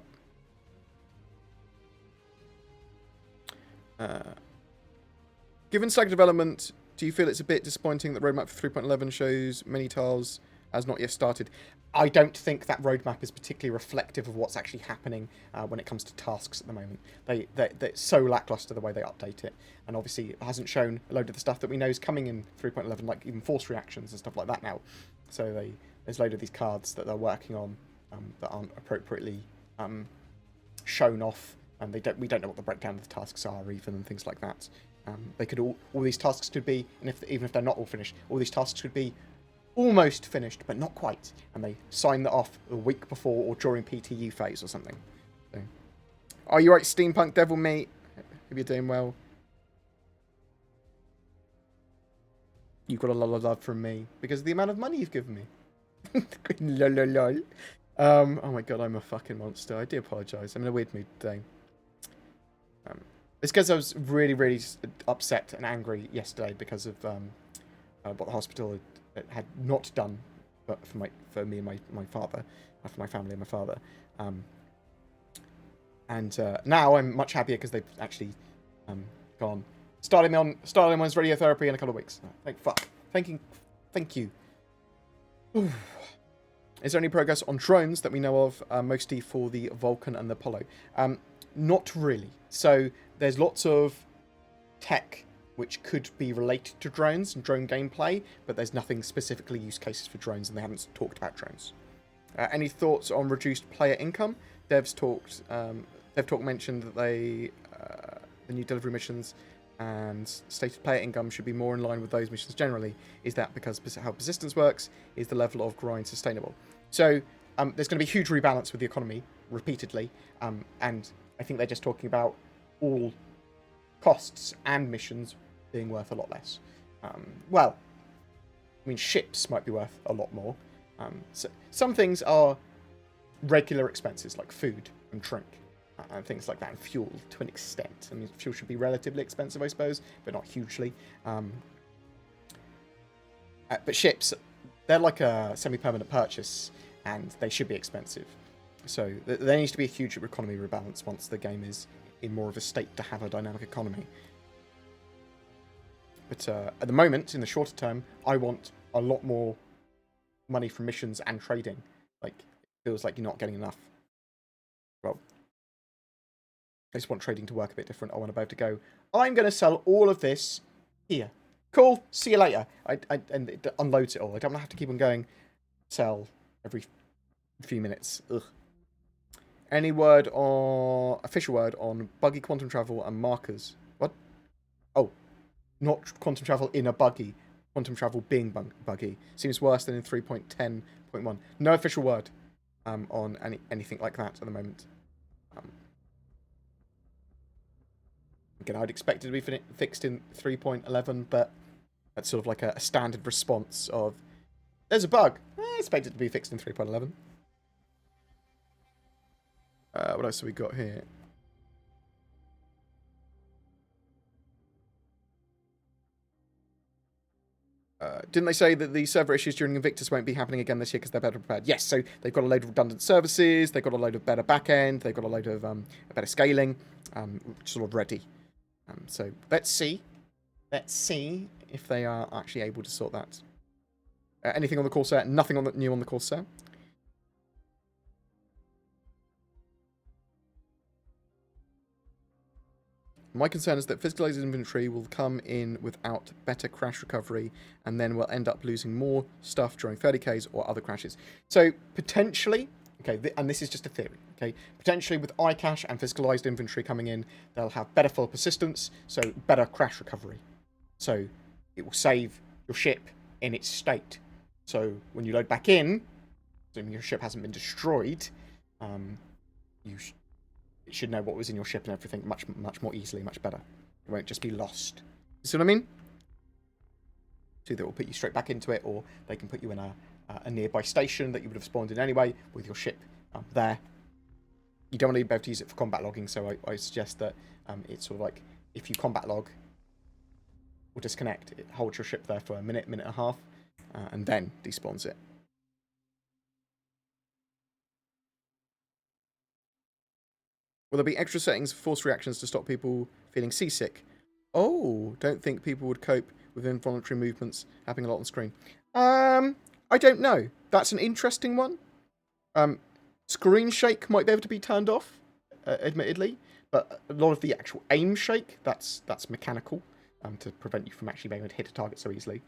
Given stack development, do you feel it's a bit disappointing that roadmap for 3.11 shows many tiles has not yet started? I don't think that roadmap is particularly reflective of what's actually happening when it comes to tasks at the moment. They're so lackluster the way they update it. And obviously it hasn't shown a load of the stuff that we know is coming in 3.11, like even force reactions and stuff like that now. So there's a load of these cards that they're working on that aren't appropriately shown off. And we don't know what the breakdown of the tasks are even and things like that. They could all these tasks could be, and even if they're not all finished, all these tasks could be almost finished, but not quite. And they sign that off a week before or during PTU phase or something. So, are you right, Steampunk Devil, mate? Hope you're doing well. You've got a lot of love from me because of the amount of money you've given me. Lol, lol, lol. Oh my god, I'm a fucking monster. I do apologise. I'm in a weird mood today. It's because I was really, really upset and angry yesterday because of what the hospital had not done for me and my father, for my family and my father. Now I'm much happier because they've actually gone. Starting me on his radiotherapy in a couple of weeks. Thank you. Ooh. Is there any progress on drones that we know of, mostly for the Vulcan and the Apollo? Not really. So there's lots of tech which could be related to drones and drone gameplay, but there's nothing specifically use cases for drones, and they haven't talked about drones. Any thoughts on reduced player income? DevTalk mentioned that the new delivery missions and stated player income should be more in line with those missions generally. Is that because how persistence works? Is the level of grind sustainable? So there's going to be a huge rebalance with the economy repeatedly, and I think they're just talking about all costs and missions being worth a lot less. Well, I mean, ships might be worth a lot more. So some things are regular expenses, like food and drink, and things like that, and fuel to an extent. I mean, fuel should be relatively expensive, I suppose, but not hugely. But ships, they're like a semi-permanent purchase, and they should be expensive. So there needs to be a huge economy rebalance once the game is in more of a state to have a dynamic economy. But at the moment, in the shorter term, I want a lot more money from missions and trading. Like, it feels like you're not getting enough. Well, I just want trading to work a bit different. I want to be able to go, I'm going to sell all of this here. Cool, see you later. And it unloads it all. I don't have to keep on going, sell every few minutes. Ugh. Any word on official word on buggy quantum travel and markers? What? Oh, not quantum travel in a buggy. Quantum travel being buggy seems worse than in 3.10.1. No official word on anything like that at the moment. Again, I'd expect it to be fixed in 3.11, but that's sort of like a standard response of there's a bug. I expect it to be fixed in 3.11. What else have we got here? Didn't they say that the server issues during Invictus won't be happening again this year because they're better prepared? Yes, so they've got a load of redundant services, they've got a load of better backend, they've got a load of better scaling, sort of ready. So let's see. Let's see if they are actually able to sort that. Anything on the Corsair? Nothing new on the Corsair. My concern is that physicalized inventory will come in without better crash recovery, and then we'll end up losing more stuff during 30Ks or other crashes. So, potentially, okay, and this is just a theory, okay, potentially with iCache and physicalized inventory coming in, they'll have better full persistence, so better crash recovery. So, it will save your ship in its state. So, when you load back in, assuming your ship hasn't been destroyed, it should know what was in your ship and everything much more easily, much better. It won't just be lost. You see what I mean? So either it will put you straight back into it, or they can put you in a nearby station that you would have spawned in anyway with your ship there. You don't want to be able to use it for combat logging, so I suggest that it's sort of like if you combat log will disconnect. It holds your ship there for a minute, minute and a half, and then despawns it. Will there be extra settings for force reactions to stop people feeling seasick? Oh, don't think people would cope with involuntary movements happening a lot on screen. I don't know. That's an interesting one. Screen shake might be able to be turned off, admittedly, but a lot of the actual aim shake, that's mechanical, to prevent you from actually being able to hit a target so easily.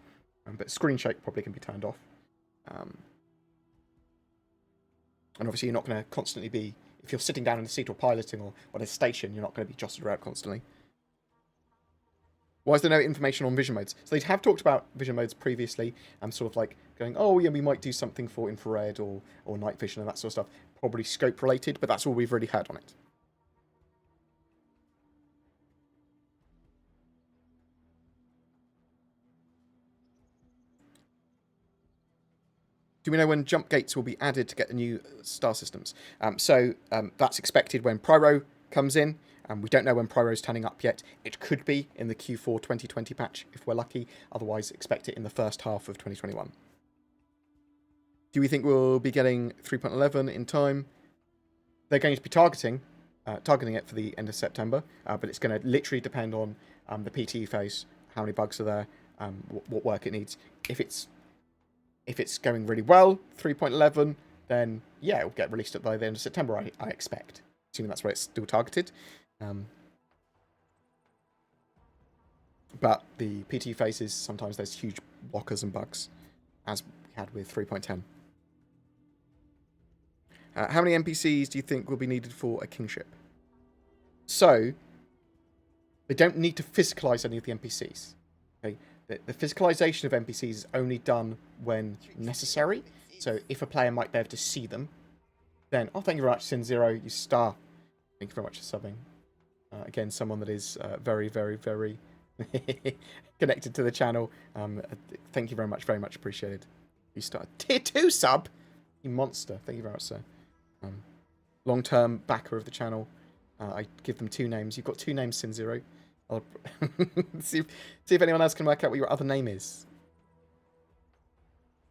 But screen shake probably can be turned off. And obviously you're not going to constantly be, if you're sitting down in a seat or piloting or on a station, you're not going to be jostled around constantly. Why is there no information on vision modes? So they have talked about vision modes previously, and sort of like going, oh yeah, we might do something for infrared or night vision and that sort of stuff. Probably scope related, but that's all we've already heard on it. Do we know when jump gates will be added to get the new star systems? That's expected when Pyro comes in. We don't know when Pyro's turning up yet. It could be in the Q4 2020 patch, if we're lucky. Otherwise, expect it in the first half of 2021. Do we think we'll be getting 3.11 in time? They're going to be targeting it for the end of September, but it's going to literally depend on the PTE phase, how many bugs are there, what work it needs. If it's going really well, 3.11, then yeah, it'll get released by the end of September, I expect. Assuming that's where it's still targeted. But the PT phases, sometimes there's huge blockers and bugs, as we had with 3.10. How many NPCs do you think will be needed for a kingship? So, they don't need to physicalize any of the NPCs. Okay? The physicalization of NPCs is only done when necessary. So, if a player might be able to see them, then, oh, thank you very much, Sin Zero, you star. Thank you very much for subbing. Again, someone that is very, very, very connected to the channel. Thank you very much appreciated. You started tier 2 sub, you monster. Thank you very much, sir. Long-term backer of the channel. I give them 2 names. You've got 2 names, Sin Zero. I'll see if anyone else can work out what your other name is.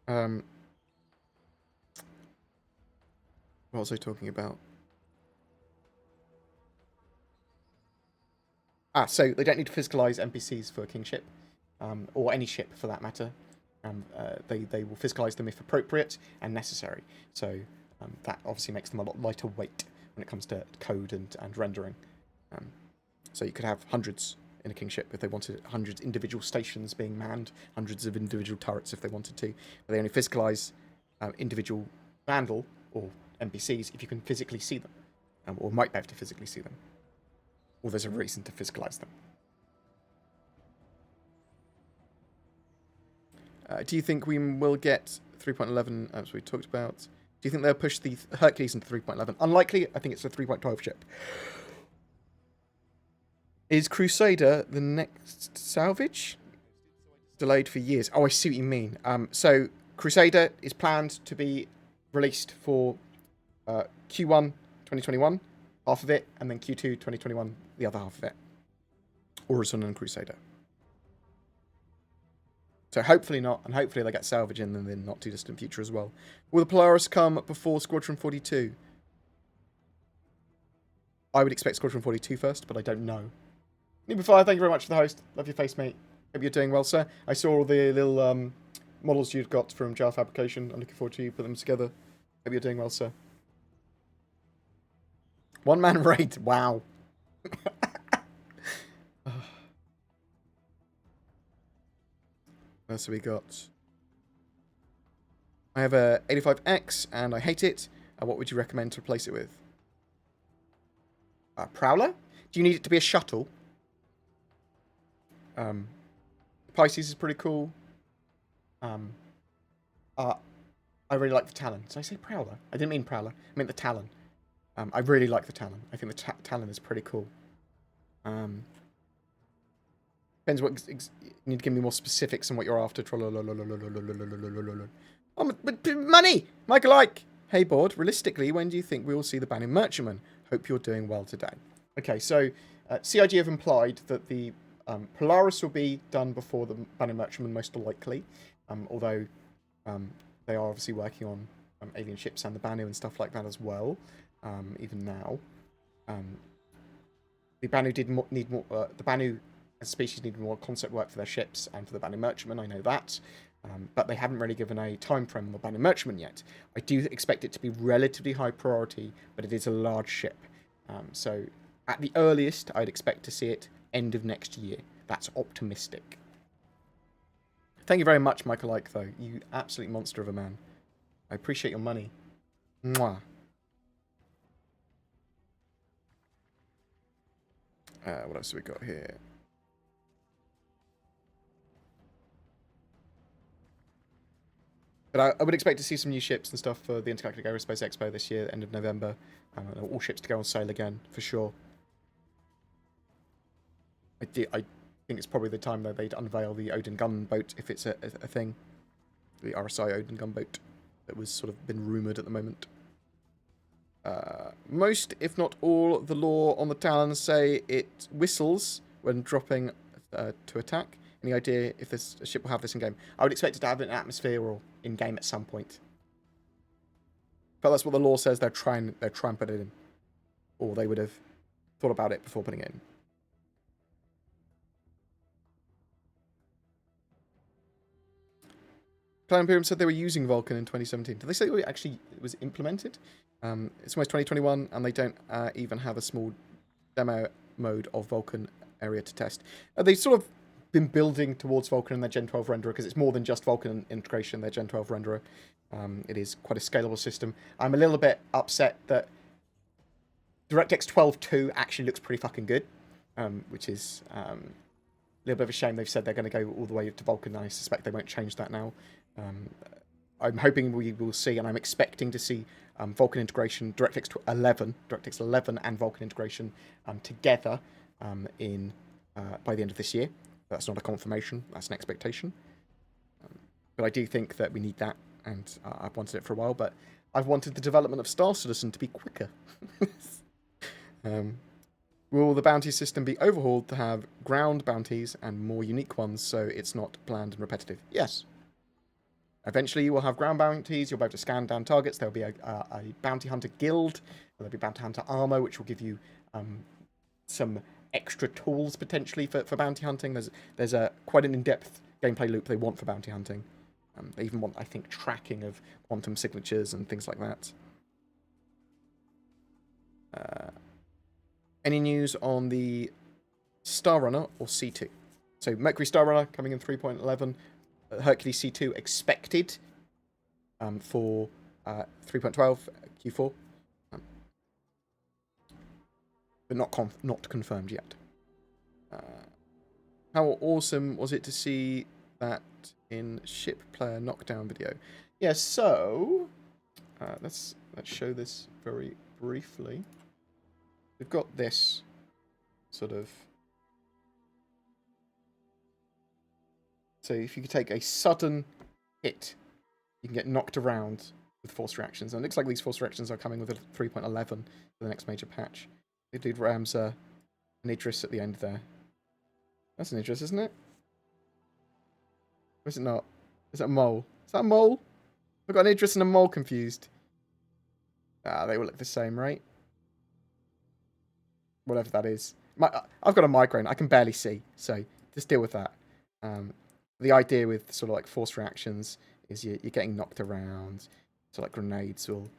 What was I talking about? So they don't need to physicalize NPCs for a kingship, or any ship for that matter. They will physicalize them if appropriate and necessary. So that obviously makes them a lot lighter weight when it comes to code and rendering. So you could have hundreds in a kingship if they wanted, hundreds individual stations being manned, hundreds of individual turrets if they wanted to. But they only physicalize individual Vandal or NPCs if you can physically see them, or might be able to physically see them. Or there's a reason to physicalize them. Do you think we will get 3.11, as we talked about? Do you think they'll push the Hercules into 3.11? Unlikely. I think it's a 3.12 ship. Is Crusader the next salvage? Delayed for years. Oh, I see what you mean. So Crusader is planned to be released for Q1 2021, half of it, and then Q2 2021, the other half of it. Horizon and Crusader. So hopefully not, and hopefully they get salvage in the not too distant future as well. Will the Polaris come before Squadron 42? I would expect Squadron 42 first, but I don't know. Noob5, thank you very much for the host. Love your face, mate. Hope you're doing well, sir. I saw all the little models you've got from Gel Fabrication. I'm looking forward to you putting them together. Hope you're doing well, sir. One-man raid. Wow. What else have we got? I have a 85X, and I hate it. What would you recommend to replace it with? Prowler? Do you need it to be a shuttle? Pisces is pretty cool. I really like the Talon. Did I say Prowler? I didn't mean Prowler. I meant the Talon. I really like the Talon. I think the Talon is pretty cool. Depends what... you need to give me more specifics on what you're after. Oh, but money! Michael Ike! Hey, Board. Realistically, when do you think we will see the ban in Merchantman? Hope you're doing well today. Okay, so CIG have implied that the Polaris will be done before the Banner Merchantman, most likely, although they are obviously working on alien ships and the Banu and stuff like that as well, even now. The Banu need more. The Banu as a species need more concept work for their ships and for the Banu Merchantman. I know that, but they haven't really given a time frame on the Banu Merchantman yet. I do expect it to be relatively high priority, but it is a large ship, so at the earliest, I'd expect to see it end of next year. That's optimistic. Thank you very much, Michael Ike, though. You absolute monster of a man. I appreciate your money. Mwah. What else have we got here? But I would expect to see some new ships and stuff for the Intergalactic Aerospace Expo this year, end of November. All ships to go on sale again, for sure. I think it's probably the time that they'd unveil the Odin gunboat, if it's a thing. The RSI Odin gunboat that was sort of been rumoured at the moment. Most, if not all, the lore on the Talons say it whistles when dropping to attack. Any idea if this ship will have this in game? I would expect it to have it in atmosphere or in game at some point. But that's what the lore says. They're trying to put it in, or they would have thought about it before putting it in. Cloud Imperium said they were using Vulcan in 2017. Did they say it actually was implemented? It's almost 2021, and they don't even have a small demo mode of Vulcan area to test. They've sort of been building towards Vulcan in their Gen 12 renderer, because it's more than just Vulcan integration, their Gen 12 renderer. It is quite a scalable system. I'm a little bit upset that DirectX 12.2 actually looks pretty fucking good, which is a little bit of a shame. They've said they're going to go all the way to Vulcan, and I suspect they won't change that now. I'm hoping we will see, and I'm expecting to see Vulcan integration, DirectX 11 and Vulcan integration together by the end of this year. That's not a confirmation, that's an expectation. But I do think that we need that, and I've wanted it for a while, but I've wanted the development of Star Citizen to be quicker. Will the bounty system be overhauled to have ground bounties and more unique ones, so it's not bland and repetitive? Yes. Eventually you will have ground bounties, you'll be able to scan down targets, there'll be a bounty hunter guild, there'll be bounty hunter armor, which will give you some extra tools potentially for bounty hunting. There's quite an in-depth gameplay loop they want for bounty hunting. They even want, I think, tracking of quantum signatures and things like that. Any news on the Star Runner or C2? So Mercury Star Runner coming in 3.11. Hercules C2 expected for 3.12 Q4. But not confirmed yet. How awesome was it to see that in ship player knockdown video? Yeah, so let's show this very briefly. We've got this sort of. So if you could take a sudden hit, you can get knocked around with force reactions. And it looks like these force reactions are coming with a 3.11 for the next major patch. Good dude rams an Idris at the end there. That's an Idris, isn't it? Or is it not? Is that a mole? Is that a mole? I've got an Idris and a mole confused. Ah, they all look the same, right? Whatever that is. I've got a migraine. I can barely see, so just deal with that. The idea with sort of like force reactions is you're getting knocked around. So like grenades will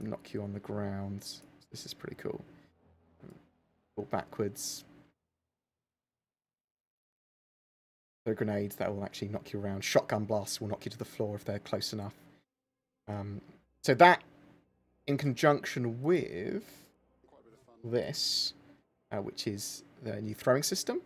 knock you on the ground. This is pretty cool. Fall backwards. So grenades that will actually knock you around. Shotgun blasts will knock you to the floor if they're close enough. So that, in conjunction with this, which is the new throwing system,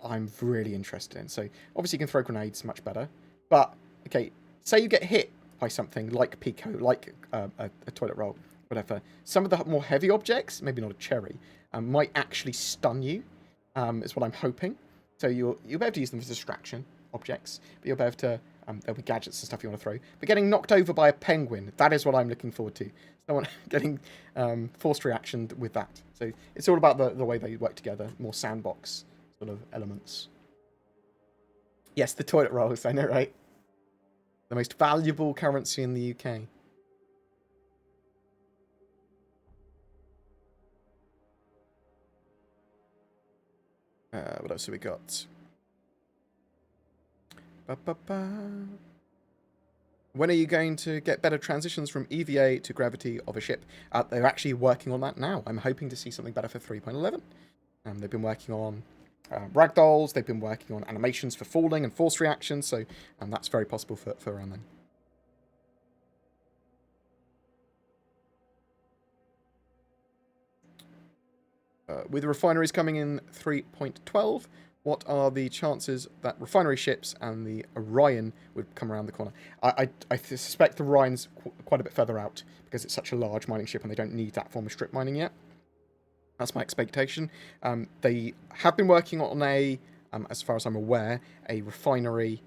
I'm really interested in. So obviously you can throw grenades much better, but okay, say you get hit by something like Pico, like a toilet roll, whatever. Some of the more heavy objects, maybe not a cherry, might actually stun you. Is what I'm hoping. So you'll be able to use them as distraction objects, but you'll be able to there'll be gadgets and stuff you want to throw. But getting knocked over by a penguin, that is what I'm looking forward to. Someone getting forced reaction with that. So it's all about the way they work together, more sandbox sort of elements. Yes, the toilet rolls, I know, right? The most valuable currency in the UK. What else have we got? When are you going to get better transitions from EVA to gravity of a ship? They're actually working on that now. I'm hoping to see something better for 3.11. They've been working on ragdolls. They've been working on animations for falling and force reactions. So that's very possible for around then. With refineries coming in 3.12, what are the chances that refinery ships and the Orion would come around the corner? I suspect the Orion's quite a bit further out because it's such a large mining ship and they don't need that form of strip mining yet. That's my expectation. They have been working on as far as I'm aware, a refinery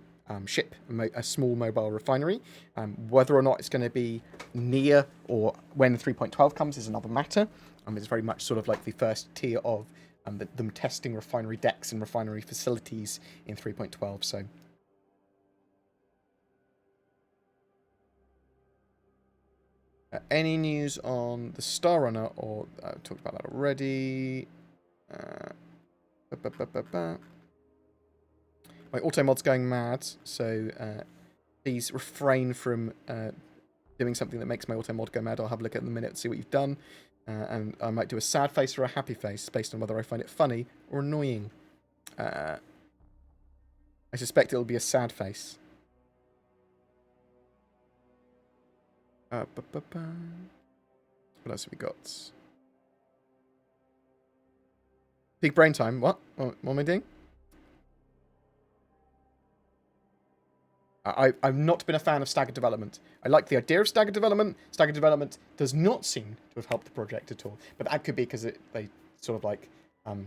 ship, a small mobile refinery. Whether or not it's going to be near or when 3.12 comes is another matter. It's very much sort of like the first tier of them testing refinery decks and refinery facilities in 3.12. So, any news on the Star Runner? Or I talked about that already. My auto mod's going mad, so please refrain from doing something that makes my auto mod go mad. I'll have a look at it in a minute and see what you've done. And I might do a sad face or a happy face based on whether I find it funny or annoying. I suspect it'll be a sad face. What else have we got? Big brain time. What? What am I doing? I've not been a fan of staggered development. I like the idea of staggered development. Staggered development does not seem to have helped the project at all. But that could be because they sort of like the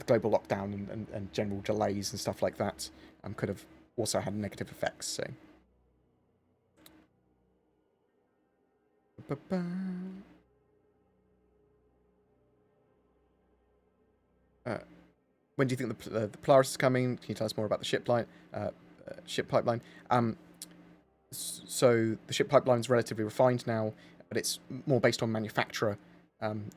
global lockdown and general delays and stuff like that could have also had negative effects. So. When do you think the Polaris is coming? Can you tell us more about the ship pipeline? So the ship pipeline is relatively refined now, but it's more based on manufacturer.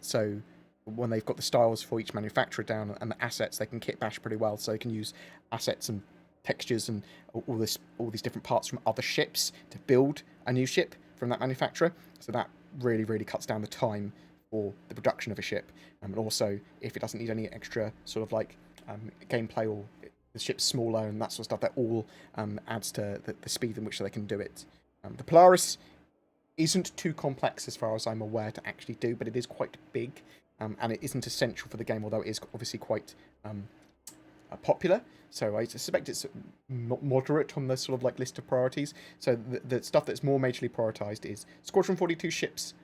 So when they've got the styles for each manufacturer down and the assets, they can kit bash pretty well. So they can use assets and textures and all these different parts from other ships to build a new ship from that manufacturer. So that really, really cuts down the time for the production of a ship. And also, if it doesn't need any extra sort of like gameplay or the ship's smaller and that sort of stuff, that all adds to the speed in which they can do it. The Polaris isn't too complex as far as I'm aware to actually do, but it is quite big, and it isn't essential for the game, although it is obviously quite popular. So I suspect it's moderate on the sort of like list of priorities. So the stuff that's more majorly prioritized is Squadron 42 ships,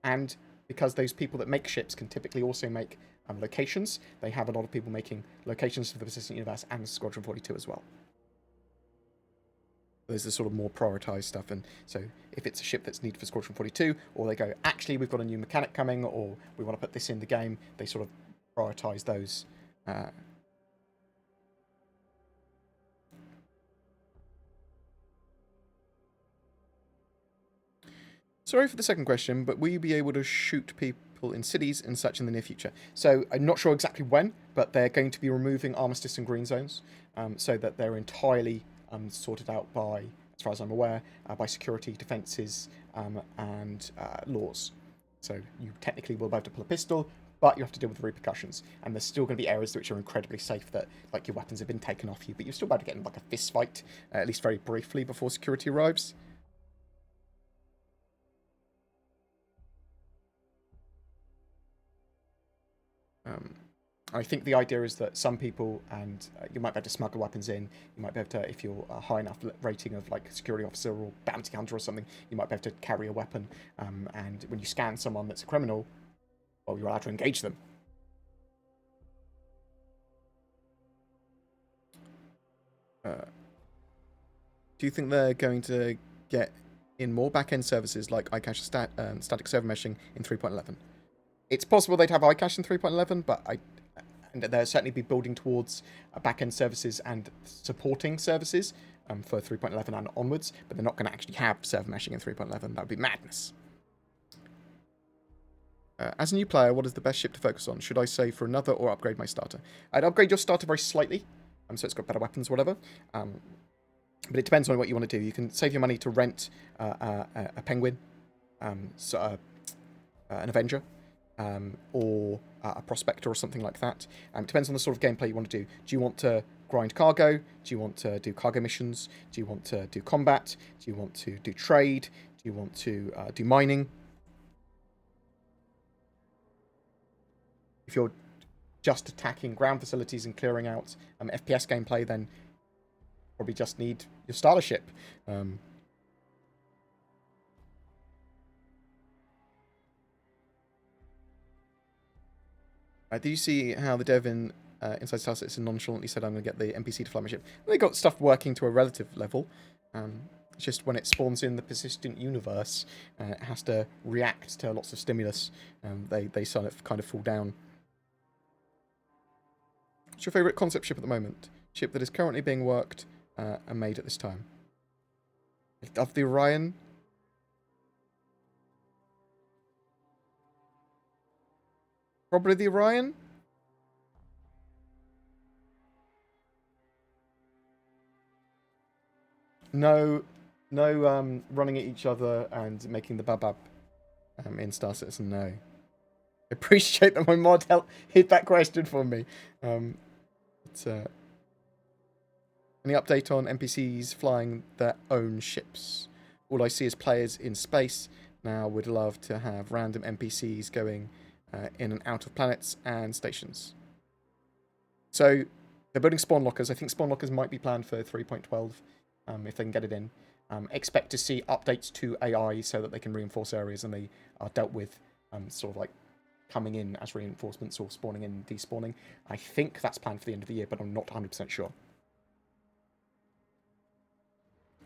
and because those people that make ships can typically also make locations, they have a lot of people making locations for the Persistent Universe and Squadron 42 as well. There's the sort of more prioritized stuff, and so if it's a ship that's needed for Squadron 42, or they go, actually, we've got a new mechanic coming, or we want to put this in the game, they sort of prioritize those. Sorry for the second question, but will you be able to shoot people in cities and such in the near future? So I'm not sure exactly when, but they're going to be removing armistice and green zones, so that they're entirely sorted out by, as far as I'm aware, by security, defences, and laws. So you technically will be able to pull a pistol, but you have to deal with the repercussions. And there's still going to be areas which are incredibly safe that, like, your weapons have been taken off you, but you're still about to get in like a fist fight, at least very briefly before security arrives. I think the idea is that some people, and you might be able to smuggle weapons in, you might be able to, if you're a high enough rating of like security officer or bounty hunter or something, you might be able to carry a weapon, and when you scan someone that's a criminal, well, you're allowed to engage them. Do you think they're going to get in more back-end services like iCache static server meshing in 3.11? It's possible they'd have iCache in 3.11, but and they'll certainly be building towards back-end services and supporting services for 3.11 and onwards, but they're not going to actually have server meshing in 3.11. That would be madness. As a new player, what is the best ship to focus on? Should I save for another or upgrade my starter? I'd upgrade your starter very slightly, so it's got better weapons or whatever. But it depends on what you want to do. You can save your money to rent a penguin, an Avenger, or a Prospector or something like that. It depends on the sort of gameplay you want to do. Do you want to grind cargo? Do you want to do cargo missions? Do you want to do combat? Do you want to do trade? Do you want to do mining? If you're just attacking ground facilities and clearing out FPS gameplay, then probably just need your starter ship. Do you see how the dev inside Star Citizen nonchalantly said, I'm going to get the NPC to fly my ship? Well, they got stuff working to a relative level. It's just when it spawns in the persistent universe, it has to react to lots of stimulus. They sort of kind of fall down. What's your favourite concept ship at the moment? Ship that is currently being worked and made at this time. Of the Orion. Probably the Orion. No, running at each other and making the babab in Star Citizen. No. I appreciate that my mod hit that question for me. Any update on NPCs flying their own ships? All I see is players in space. Now would love to have random NPCs going in and out of planets and stations. So they're building spawn lockers. I think spawn lockers might be planned for 3.12 if they can get it in. Expect to see updates to AI so that they can reinforce areas and they are dealt with sort of like coming in as reinforcements or spawning in and despawning. I think that's planned for the end of the year, but I'm not 100% sure.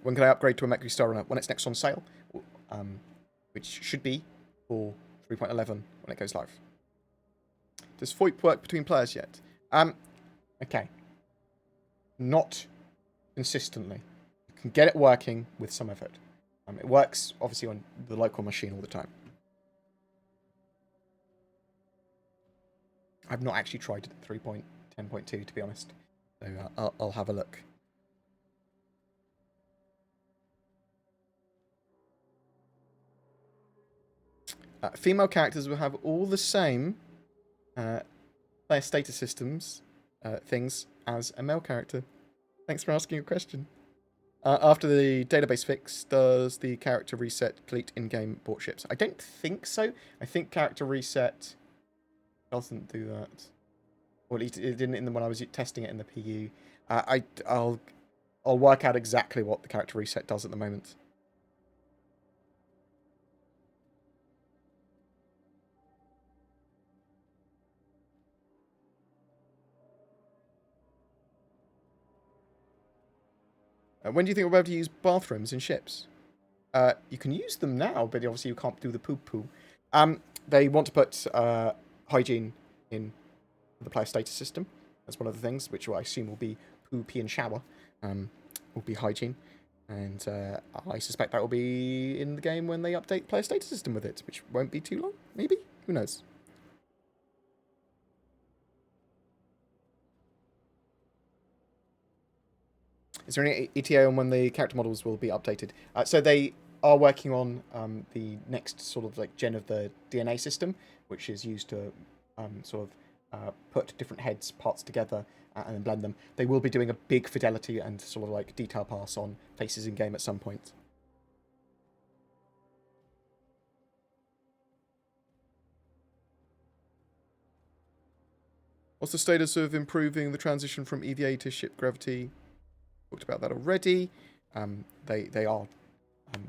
When can I upgrade to a Mercury Star Runner? When it's next on sale, which should be for 3.11 when it goes live. Does VoIP work between players yet? Okay. Not consistently. You can get it working with some effort. It works, obviously, on the local machine all the time. I've not actually tried it at 3.10.2, to be honest. So I'll have a look. Female characters will have all the same player status systems things as a male character. Thanks for asking a question. After the database fix, does the character reset delete in-game bought ships? I don't think so. I think character reset doesn't do that. Or at least it didn't when I was testing it in the PU. I'll work out exactly what the character reset does at the moment. When do you think we'll be able to use bathrooms in ships? You can use them now, but obviously you can't do the poo-poo. They want to put hygiene in the player status system. That's one of the things, which I assume will be poo, pee, and shower. Will be hygiene. And I suspect that will be in the game when they update player status system with it, which won't be too long, maybe? Who knows? Is there any ETA on when the character models will be updated? So they are working on the next sort of like gen of the DNA system, which is used to sort of put different heads parts together and then blend them. They will be doing a big fidelity and sort of like detail pass on faces in game at some point. What's the status of improving the transition from EVA to ship gravity? Talked about that already. They are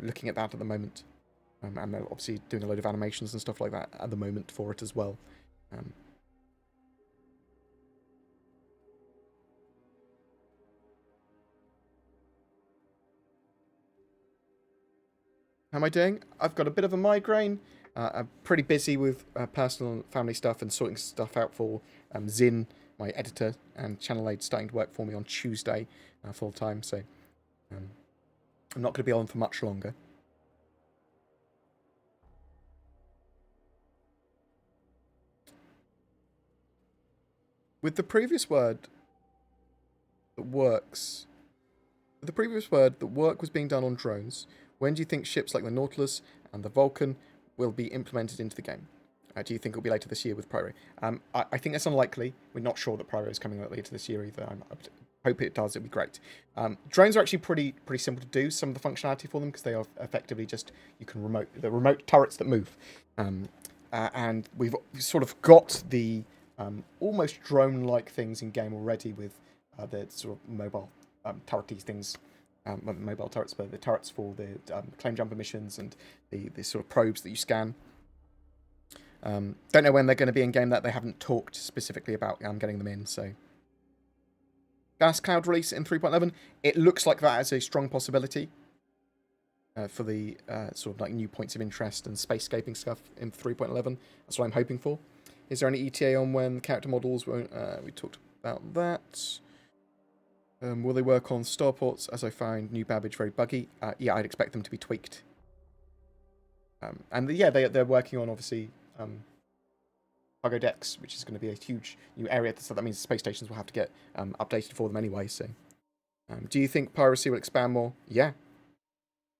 looking at that at the moment. And they're obviously doing a load of animations and stuff like that at the moment for it as well. How am I doing? I've got a bit of a migraine. I'm pretty busy with personal and family stuff and sorting stuff out for Zin my editor and channel lead starting to work for me on Tuesday full time, so I'm not going to be on for much longer. With the previous word that works, with the previous word that work was being done on drones, when do you think ships like the Nautilus and the Vulcan will be implemented into the game? Do you think it'll be later this year with Pyro? I think that's unlikely. We're not sure that Pyro is coming out later this year either. I hope it does. It'd be great. Drones are actually pretty simple to do. Some of the functionality for them, because they are effectively just you can remote turrets that move, and we've sort of got the almost drone-like things in game already with the sort of mobile turret-y things. Mobile turrets, but the turrets for the claim jumper missions and the sort of probes that you scan. Don't know when they're going to be in game. That they haven't talked specifically about getting them in. So, gas cloud release in 3.11. It looks like that is a strong possibility for the sort of like new points of interest and spacescaping stuff in 3.11. That's what I'm hoping for. Is there any ETA on when character models won't? We talked about that. Will they work on starports, as I find new Babbage very buggy? Yeah, I'd expect them to be tweaked. And yeah, they're working on, obviously, cargo decks, which is going to be a huge new area. So that means space stations will have to get updated for them anyway. So, do you think piracy will expand more? Yeah.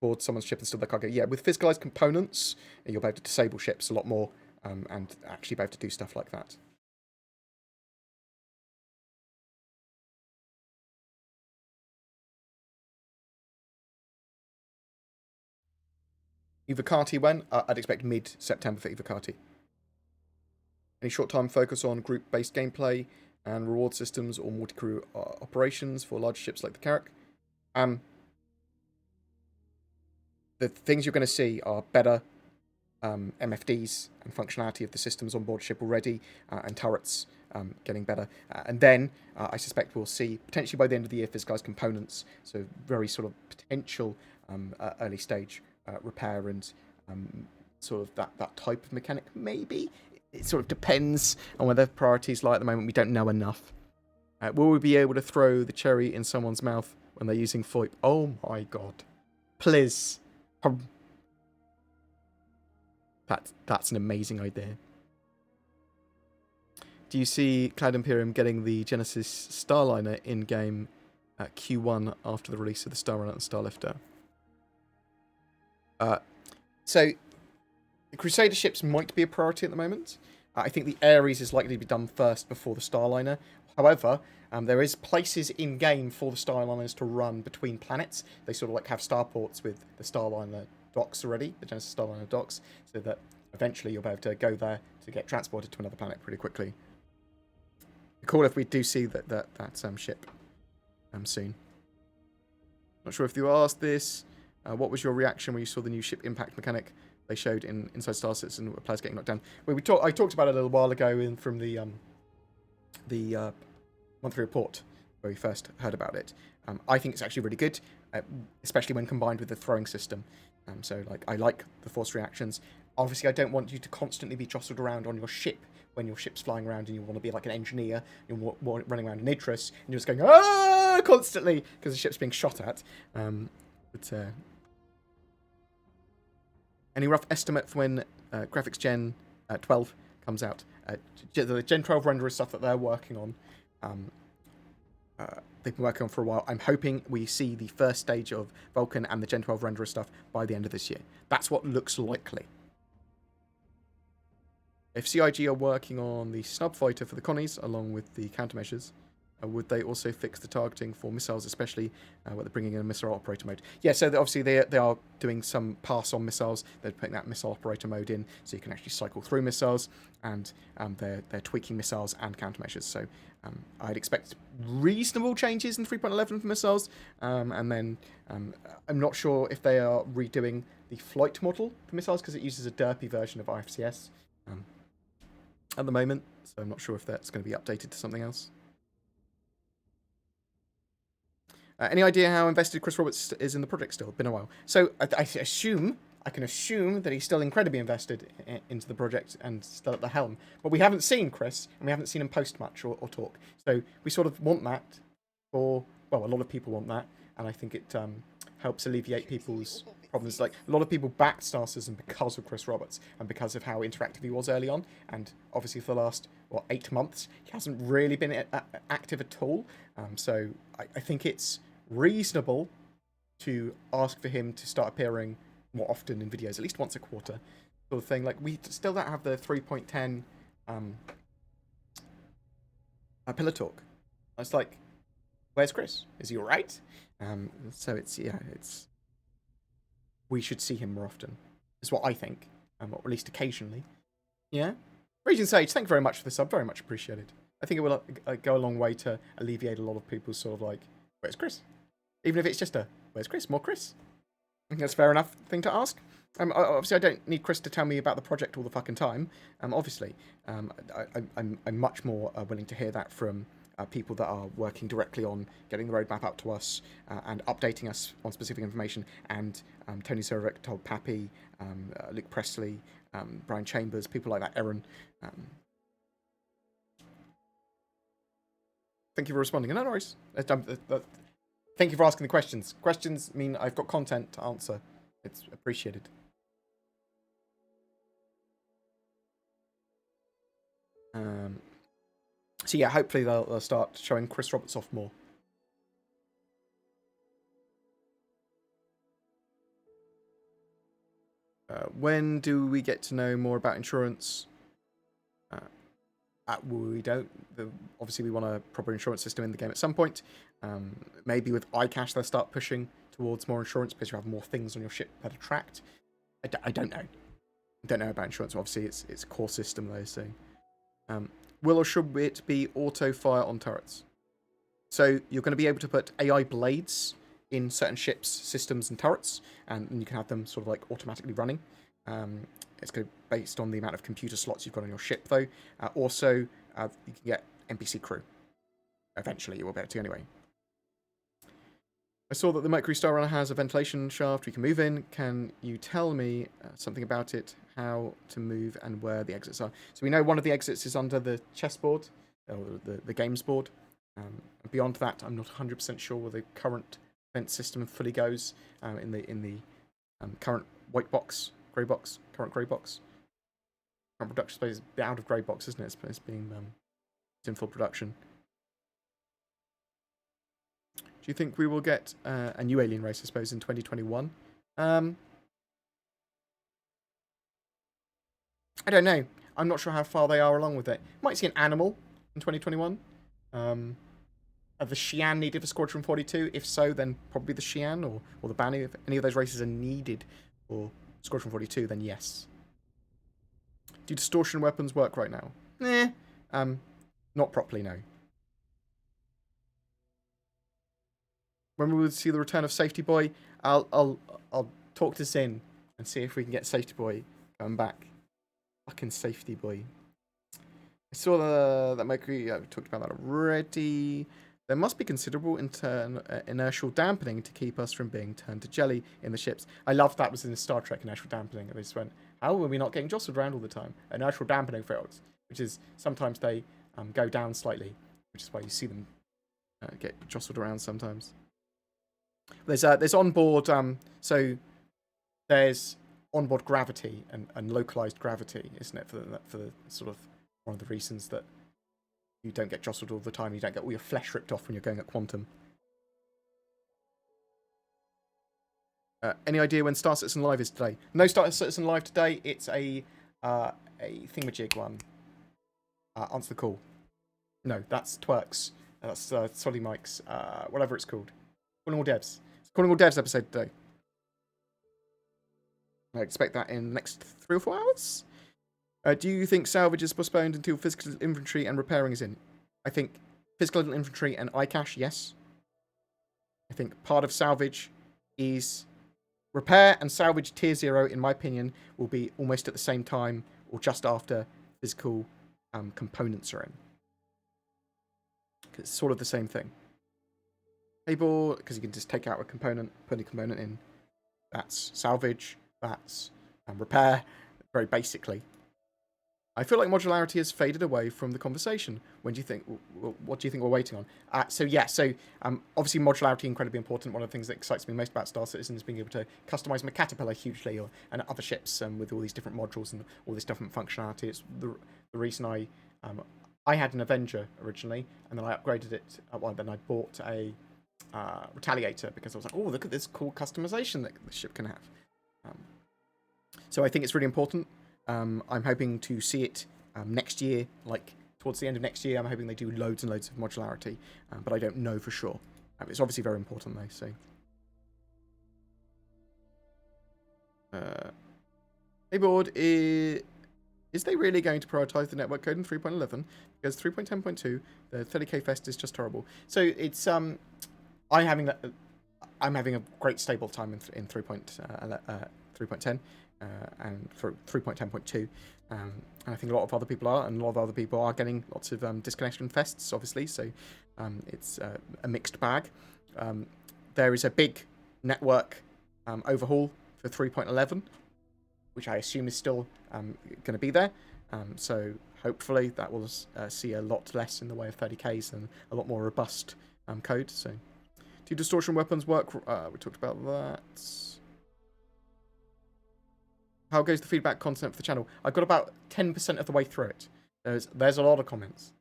Board someone's ship and steal their cargo? Yeah, with physicalized components, you'll be able to disable ships a lot more and actually be able to do stuff like that. Ivocati when? I'd expect mid-September for Ivocati. Any short-term focus on group-based gameplay and reward systems or multi-crew operations for large ships like the Carrack? The things you're going to see are better MFDs and functionality of the systems on board ship already, and turrets getting better. And then I suspect we'll see, potentially by the end of the year, physicalized components, so very sort of potential early stage repair and sort of that type of mechanic, maybe. It sort of depends on where their priorities lie at the moment. We don't know enough. Will we be able to throw the cherry in someone's mouth when they're using FOIP? Oh my god. Please. That's an amazing idea. Do you see Cloud Imperium getting the Genesis Starliner in-game at Q1 after the release of the Star Runner and Starlifter? So, the Crusader ships might be a priority at the moment. I think the Ares is likely to be done first before the Starliner. However, there is places in-game for the Starliners to run between planets. They sort of like have starports with the Starliner docks already, the Genesis Starliner docks, so that eventually you'll be able to go there to get transported to another planet pretty quickly. Cool if we do see that ship soon. Not sure if you asked this. What was your reaction when you saw the new ship impact mechanic they showed inside Star Citizen with players getting knocked down? Well, I talked about it a little while ago from the monthly report where we first heard about it. I think it's actually really good, especially when combined with the throwing system. So, like, I like the force reactions. Obviously, I don't want you to constantly be jostled around on your ship when your ship's flying around and you want to be like an engineer, you're running around in Idris, and you're just going, ah, constantly, because the ship's being shot at. Any rough estimate for when Graphics Gen 12 comes out? The Gen 12 renderer stuff that they're working on, they've been working on for a while. I'm hoping we see the first stage of Vulcan and the Gen 12 renderer stuff by the end of this year. That's what looks likely. If CIG are working on the snub fighter for the Connies, along with the countermeasures, would they also fix the targeting for missiles, especially when they're bringing in a missile operator mode? Yeah, so obviously they are doing some pass-on missiles. They're putting that missile operator mode in, so you can actually cycle through missiles, and they're tweaking missiles and countermeasures. So I'd expect reasonable changes in 3.11 for missiles, and then I'm not sure if they are redoing the flight model for missiles, because it uses a derpy version of IFCS at the moment, so I'm not sure if that's going to be updated to something else. Any idea how invested Chris Roberts is in the project still? Been a while. So I assume I can assume that he's still incredibly invested into the project and still at the helm. But we haven't seen Chris, and we haven't seen him post much or talk. So we sort of want that for, well, a lot of people want that, and I think it helps alleviate people's problems. Like, a lot of people backed Star Citizen because of Chris Roberts and because of how interactive he was early on, and obviously for the last, 8 months, he hasn't really been active at all. So I think it's reasonable to ask for him to start appearing more often in videos, at least once a quarter, sort of thing. Like, we still don't have the 3.10 pillar talk. It's like, where's Chris? Is he alright? So it's we should see him more often, is what I think, or at least occasionally. Yeah? Raging Sage, thank you very much for the sub, very much appreciated. I think it will go a long way to alleviate a lot of people's sort of like, where's Chris? Even if it's just a, where's Chris? More Chris? I think that's a fair enough thing to ask. Obviously, I don't need Chris to tell me about the project all the fucking time. Obviously, I'm much more willing to hear that from people that are working directly on getting the roadmap up to us and updating us on specific information. And Tony Serovic told Pappy, Luke Presley, Brian Chambers, people like that, Aaron. Thank you for responding. No worries. Thank you for asking the questions. Questions mean I've got content to answer. It's appreciated. So yeah, hopefully they'll start showing Chris Roberts off more. When do we get to know more about insurance? We don't. Obviously, we want a proper insurance system in the game at some point. Maybe with iCache, they'll start pushing towards more insurance because you have more things on your ship that attract. I don't know. I don't know about insurance. Obviously, it's a core system, though. So, will or should it be auto fire on turrets? So you're going to be able to put AI blades in certain ships, systems, and turrets, and you can have them sort of like automatically running. It's going to be based on the amount of computer slots you've got on your ship, though. Also, you can get NPC crew. Eventually, you will be able to anyway. I saw that the Mercury Star Runner has a ventilation shaft we can move in. Can you tell me something about it, how to move, and where the exits are? So we know one of the exits is under the chessboard, or the games board. Beyond that, I'm not 100% sure where the current vent system fully goes in the current white box, grey box, current grey box. Current production space is out of grey box, isn't it? It's being it's in full production. Do you think we will get a new alien race, I suppose, in 2021? I don't know. I'm not sure how far they are along with it. Might see an animal in 2021. Are the Xi'an needed for Squadron 42? If so, then probably the Xi'an or the Banu. If any of those races are needed for Squadron 42, then yes. Do distortion weapons work right now? Not properly, no. When we will see the return of Safety Boy, I'll talk to Zin and see if we can get Safety Boy coming back. Fucking Safety Boy. I saw that Mercury. We talked about that already. There must be considerable inertial dampening to keep us from being turned to jelly in the ships. I loved that was in Star Trek, inertial dampening. They just went, how are we not getting jostled around all the time? Inertial dampening fields, which is sometimes they go down slightly, which is why you see them get jostled around sometimes. There's onboard, so there's onboard gravity and localized gravity, isn't it? For the sort of one of the reasons that you don't get jostled all the time. You don't get all your flesh ripped off when you're going at quantum. Any idea when Star Citizen Live is today? No Star Citizen Live today. It's a thingamajig one. Answer the call. No, that's Twerks. That's Solly Mike's. Whatever it's called. Calling all devs. It's Calling all devs episode today. I expect that in the next 3 or 4 hours. Do you think salvage is postponed until physical infantry and repairing is in? I think physical infantry and iCache, yes. I think part of salvage is repair, and salvage tier 0, in my opinion, will be almost at the same time or just after physical components are in. It's sort of the same thing. Table, because you can just take out a component, put a component in. That's salvage. that's repair, very basically. I feel like modularity has faded away from the conversation. When do you think? What do you think we're waiting on? Obviously modularity incredibly important. One of the things that excites me most about Star Citizen is being able to customize my caterpillar hugely, and other ships with all these different modules and all this different functionality. It's the reason I had an Avenger originally, and then I upgraded it. Then I bought a Retaliator because I was like, oh, look at this cool customization that the ship can have. So I think it's really important. I'm hoping to see it next year, like towards the end of next year. I'm hoping they do loads and loads of modularity, but I don't know for sure. It's obviously very important though. So, hey board, is they really going to prioritize the network code in 3.11? Because 3.10.2, the 30k fest is just horrible. So it's I'm having a great stable time in 3.10. And for 3.10.2, and I think a lot of other people are, and a lot of other people are getting lots of disconnection fests, obviously, so it's a mixed bag. There is a big network overhaul for 3.11, which I assume is still going to be there, so hopefully that will see a lot less in the way of 30Ks and a lot more robust code. So, do distortion weapons work? We talked about that. How goes the feedback content for the channel? I've got about 10% of the way through it. There's a lot of comments.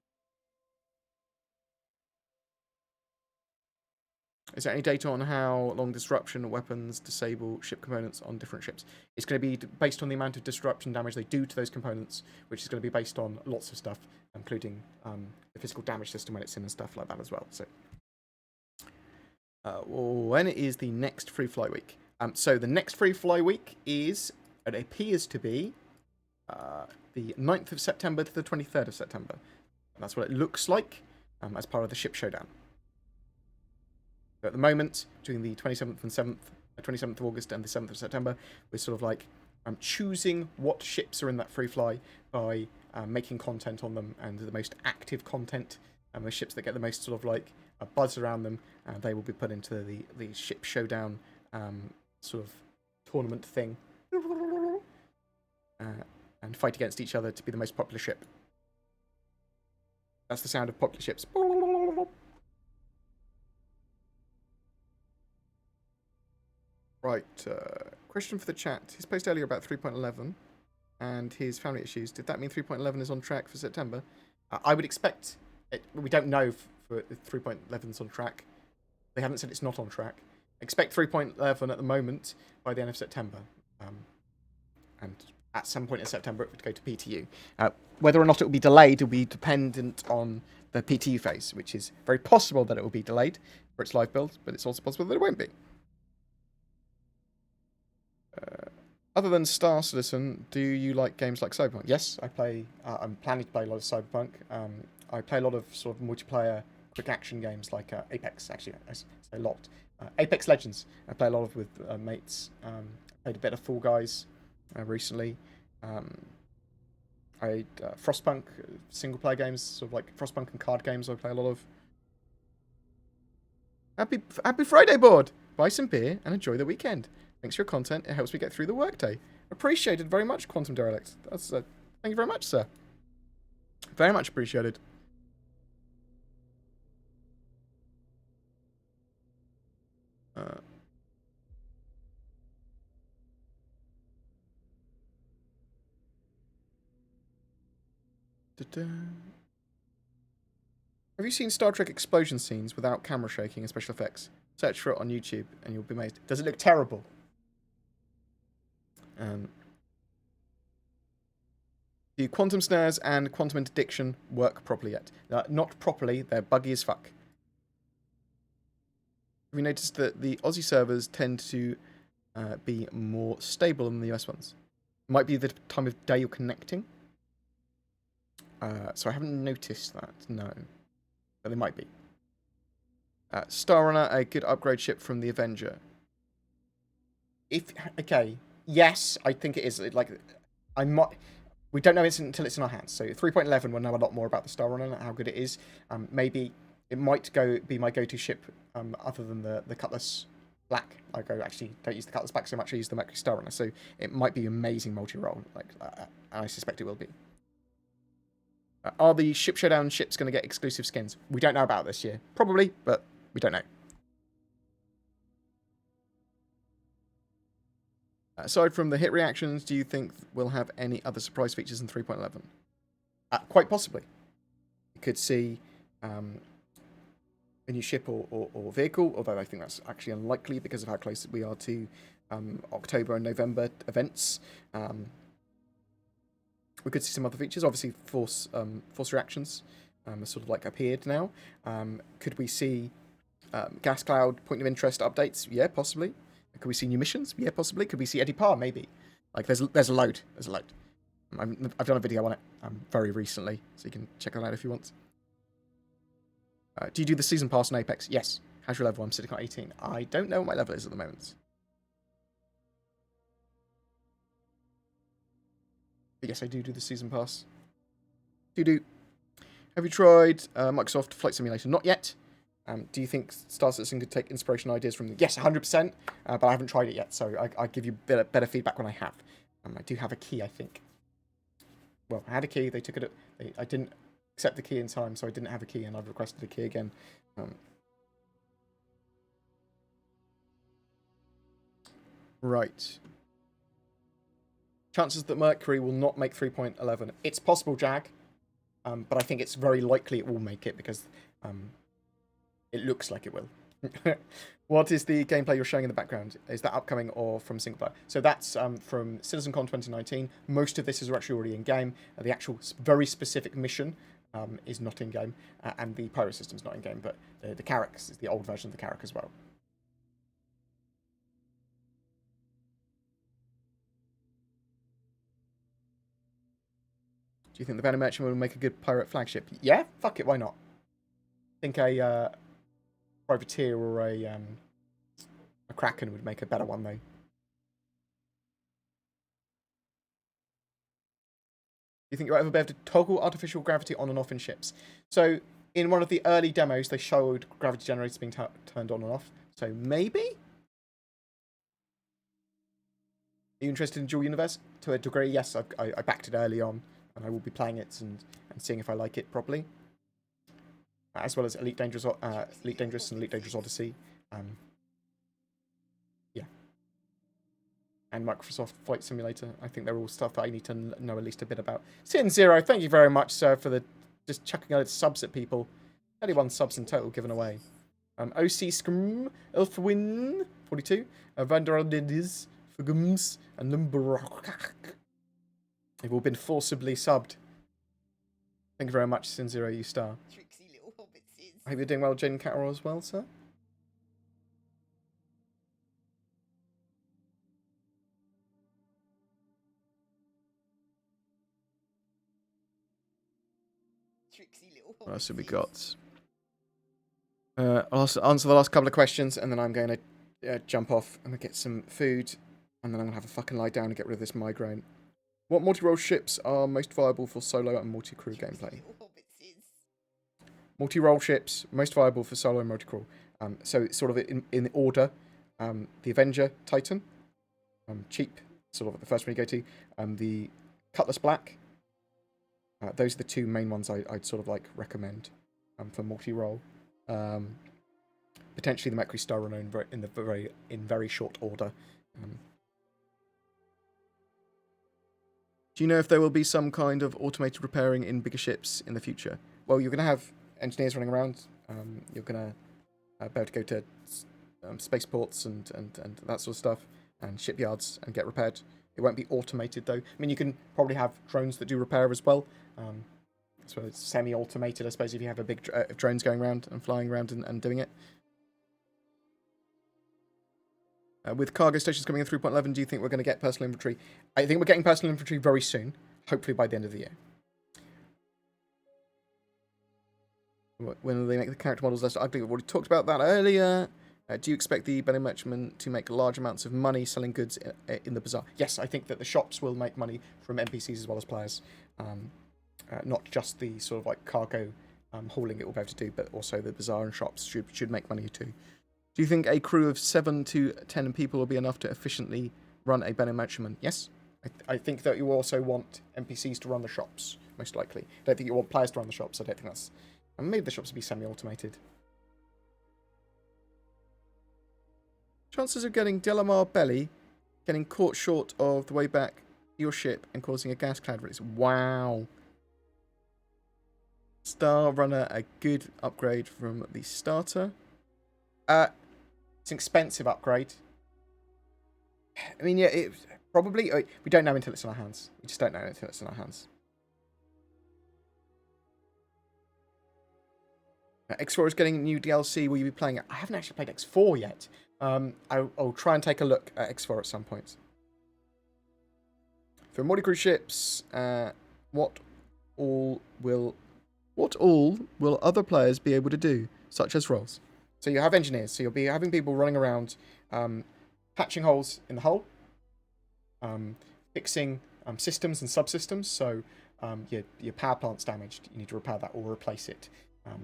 Is there any data on how long disruption weapons disable ship components on different ships? It's going to be based on the amount of disruption damage they do to those components, which is going to be based on lots of stuff, including the physical damage system when it's in and stuff like that as well. So, when is the next free fly week? So the next free fly week is... It appears to be the 9th of September to the 23rd of September. And that's what it looks like as part of the Ships Showdown. So at the moment, between the 27th of August and the 7th of September, we're sort of like choosing what ships are in that free fly by making content on them, and the most active content and the ships that get the most sort of like a buzz around them, they will be put into the Ships Showdown sort of tournament thing. And fight against each other to be the most popular ship. That's the sound of popular ships. Right, question for the chat. His post earlier about 3.11 and his family issues. Did that mean 3.11 is on track for September? I would expect it. We don't know for 3.11 is on track. They haven't said it's not on track. Expect 3.11 at the moment by the end of September. And at some point in September, it would go to PTU. Whether or not it will be delayed will be dependent on the PTU phase, which is very possible that it will be delayed for its live build, but it's also possible that it won't be. Other than Star Citizen, do you like games like Cyberpunk? Yes, I play. I'm planning to play a lot of Cyberpunk. I play a lot of sort of multiplayer, quick action games like Apex. Actually, I say a lot. Apex Legends. I play a lot of with mates. Played a bit of Fall Guys recently. Frostpunk single player games, sort of like Frostpunk and card games. I play a lot of. Happy Friday, board. Buy some beer and enjoy the weekend. Thanks for your content. It helps me get through the workday. Appreciated very much, Quantum Derelict. That's thank you very much, sir. Very much appreciated. Have you seen Star Trek explosion scenes without camera shaking and special effects? Search for it on YouTube and you'll be amazed. Does it look terrible? Do quantum snares and quantum interdiction work properly yet? Not properly. They're buggy as fuck. Have you noticed that the Aussie servers tend to be more stable than the US ones? It might be the time of day you're connecting. So I haven't noticed that, no. But they might be. Star Runner, a good upgrade ship from the Avenger. Okay, yes, I think it is. We don't know it until it's in our hands. So 3.11, we'll know a lot more about the Star Runner and how good it is. Maybe it might be my go-to ship other than the Cutlass black. Like, I actually don't use the Cutlass Black so much, I use the Mercury Star Runner, so it might be amazing multi-role, like, and I suspect it will be. Are the Ship Showdown ships going to get exclusive skins? We don't know about this year. Probably, but we don't know. Aside from the hit reactions, do you think we'll have any other surprise features in 3.11? Quite possibly. You could see a new ship or vehicle, although I think that's actually unlikely because of how close we are to October and November events. We could see some other features. Obviously, force reactions are sort of like appeared now. Could we see gas cloud point of interest updates? Yeah, possibly. Could we see new missions? Yeah, possibly. Could we see Eddie Parr? Maybe. Like, there's a load. There's a load. I've done a video on it very recently, so you can check that out if you want. Do you do the season pass in Apex? Yes. How's your level? I'm sitting at 18. I don't know what my level is at the moment. But yes, I do the season pass. Do. Have you tried Microsoft Flight Simulator? Not yet. Do you think Star Citizen could take inspiration ideas from them? Yes, 100%, but I haven't tried it yet, so I'll give you better feedback when I have. I do have a key, I think. Well, I had a key, they took it. I didn't accept the key in time, so I didn't have a key, and I've requested a key again. Right. Chances that Mercury will not make 3.11. It's possible, Jag, but I think it's very likely it will make it, because it looks like it will. What is the gameplay you're showing in the background? Is that upcoming or from single player? So that's from CitizenCon 2019. Most of this is actually already in-game. The actual very specific mission is not in-game, and the pyro system's not in-game, but the Carrack is the old version of the Carrack as well. Do you think the Banner Merchant will make a good pirate flagship? Yeah, fuck it, why not? I think a Privateer or a Kraken would make a better one, though. Do you think you'll ever be able to toggle artificial gravity on and off in ships? So, in one of the early demos, they showed gravity generators being turned on and off. So, maybe? Are you interested in Dual Universe? To a degree, yes. I backed it early on, and I will be playing it and seeing if I like it properly. As well as Elite Dangerous and Elite Dangerous Odyssey. Yeah. And Microsoft Flight Simulator. I think they're all stuff that I need to know at least a bit about. Sin Zero, thank you very much, sir, for just chucking out subs at people. 31 subs in total given away. OC Scrum, Elfwin, 42. Vanderaldidis, Fugums, and Lumberyard. They've all been forcibly subbed. Thank you very much, Sin Zero, you star. I hope you're doing well, Jen Carroll, as well, sir. What else have we got? I'll also answer the last couple of questions, and then I'm going to jump off and get some food, and then I'm going to have a fucking lie down and get rid of this migraine. What multi-role ships are most viable for solo and multi-crew gameplay? Multi-role ships, most viable for solo and multi-crew. So it's sort of in order. The Avenger Titan, cheap, sort of the first one you go to. The Cutlass Black. Those are the two main ones I'd sort of like recommend for multi-role. Potentially the Mercury Star Runner in very short order. Do you know if there will be some kind of automated repairing in bigger ships in the future? Well, you're going to have engineers running around. You're going to be able to go to spaceports and that sort of stuff, and shipyards and get repaired. It won't be automated, though. I mean, you can probably have drones that do repair as well. So it's semi-automated, I suppose, if you have a big drones going around and flying around and doing it. With cargo stations coming in 3.11, do you think we're going to get personal infantry? I think we're getting personal infantry very soon, hopefully by the end of the year. When they make the character models less ugly, we've already talked about that earlier. Do you expect the Benny Merchantman to make large amounts of money selling goods in the bazaar? Yes, I think that the shops will make money from NPCs as well as players. Not just the sort of like cargo hauling it will be able to do, but also the bazaar and shops should make money too. Do you think a crew of 7 to 10 people will be enough to efficiently run a Ben & Matchman? Yes. I think that you also want NPCs to run the shops, most likely. I don't think you want players to run the shops. I don't think that's... And maybe the shops will be semi-automated. Chances of getting Delamar Belly getting caught short of the way back to your ship and causing a gas cloud release. Wow. Star Runner, a good upgrade from the starter. It's an expensive upgrade. I mean, yeah, it probably... We don't know until it's in our hands. We just don't know until it's in our hands. X4 is getting new DLC. Will you be playing it? I haven't actually played X4 yet. I'll try and take a look at X4 at some point. For Morty cruise ships, what all will other players be able to do, such as roles? So you have engineers, so you'll be having people running around, patching holes in the hull, fixing systems and subsystems. So your power plant's damaged, you need to repair that or replace it.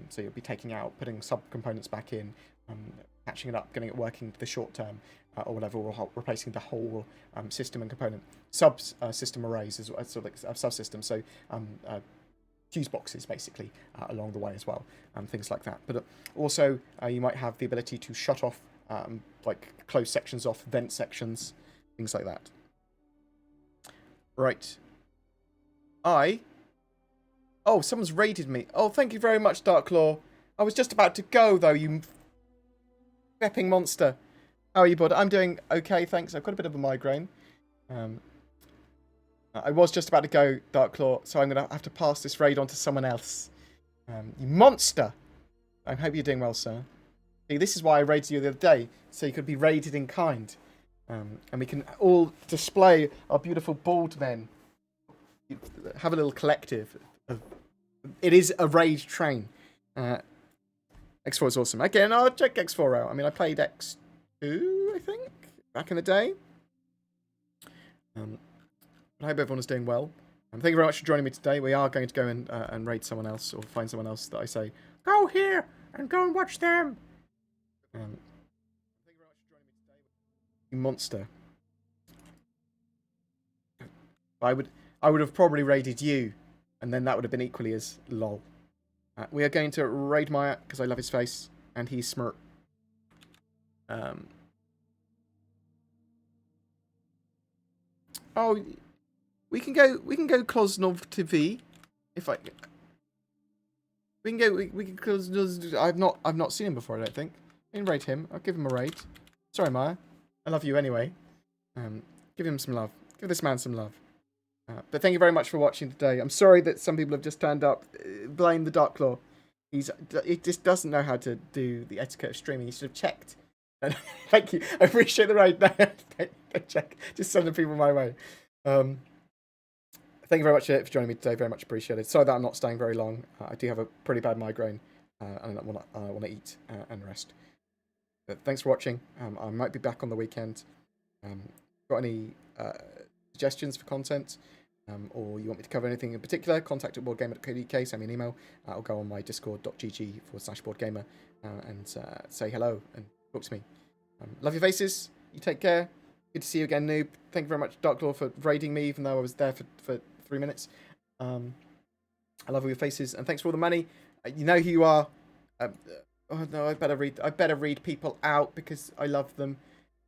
So you'll be taking out, putting sub-components back in, patching it up, getting it working for the short term, or whatever, or replacing the whole system and component. System arrays as well, sort of like subsystems, so fuse boxes basically along the way as well, things like that. But also you might have the ability to shut off, like close sections off, vent sections, things like that. Right. Oh, someone's raided me. Oh, thank you very much, Darklaw. I was just about to go, though, you pepping monster. How are you, bud? I'm doing okay, thanks. I've got a bit of a migraine. I was just about to go, Darklaw, so I'm going to have to pass this raid on to someone else. You monster! I hope you're doing well, sir. See, this is why I raided you the other day, so you could be raided in kind. And we can all display our beautiful bald men. Have a little collective. It is a raid train. X4 is awesome. Again, I'll check X4 out. I mean, I played X2, I think, back in the day. I hope everyone is doing well. Thank you very much for joining me today. We are going to go and raid someone else, or find someone else that I say, go here and go and watch them. Thank you very much for joining me today. You monster. I would have probably raided you. And then that would have been equally as lol. We are going to raid Maya because I love his face and he's smart. Oh, we can go Klosnov to V. If I we can Klosnov. I've not seen him before. I don't think. I can raid him. I'll give him a raid. Sorry, Maya. I love you anyway. Give him some love. Give this man some love. But thank you very much for watching today. I'm sorry that some people have just turned up. Blame the Darklaw. He just doesn't know how to do the etiquette of streaming. He should have checked. Thank you. I appreciate the raid. Don't check. Just sending people my way. Thank you very much for joining me today. Very much appreciated. Sorry that I'm not staying very long. I do have a pretty bad migraine. And I want to eat and rest. But thanks for watching. I might be back on the weekend. Got any suggestions for content? Or you want me to cover anything in particular, contact at BoredGamer.co.uk, send me an email. I'll go on my discord.gg/BoredGamer and say hello and talk to me. Love your faces. You take care. Good to see you again, noob. Thank you very much, Darklaw, for raiding me, even though I was there for 3 minutes. I love all your faces, and thanks for all the money. You know who you are. Oh no, I better read people out because I love them.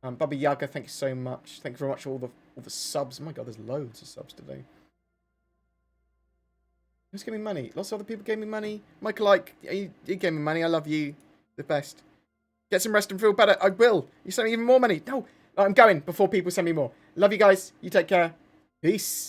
Baba Yaga, thank you so much. Thank you very much for all the subs. Oh my god, there's loads of subs today. Who's giving me money? Lots of other people gave me money. Michael, like, you gave me money. I love you. The best. Get some rest and feel better. I will. You send me even more money. No, I'm going before people send me more. Love you guys. You take care. Peace.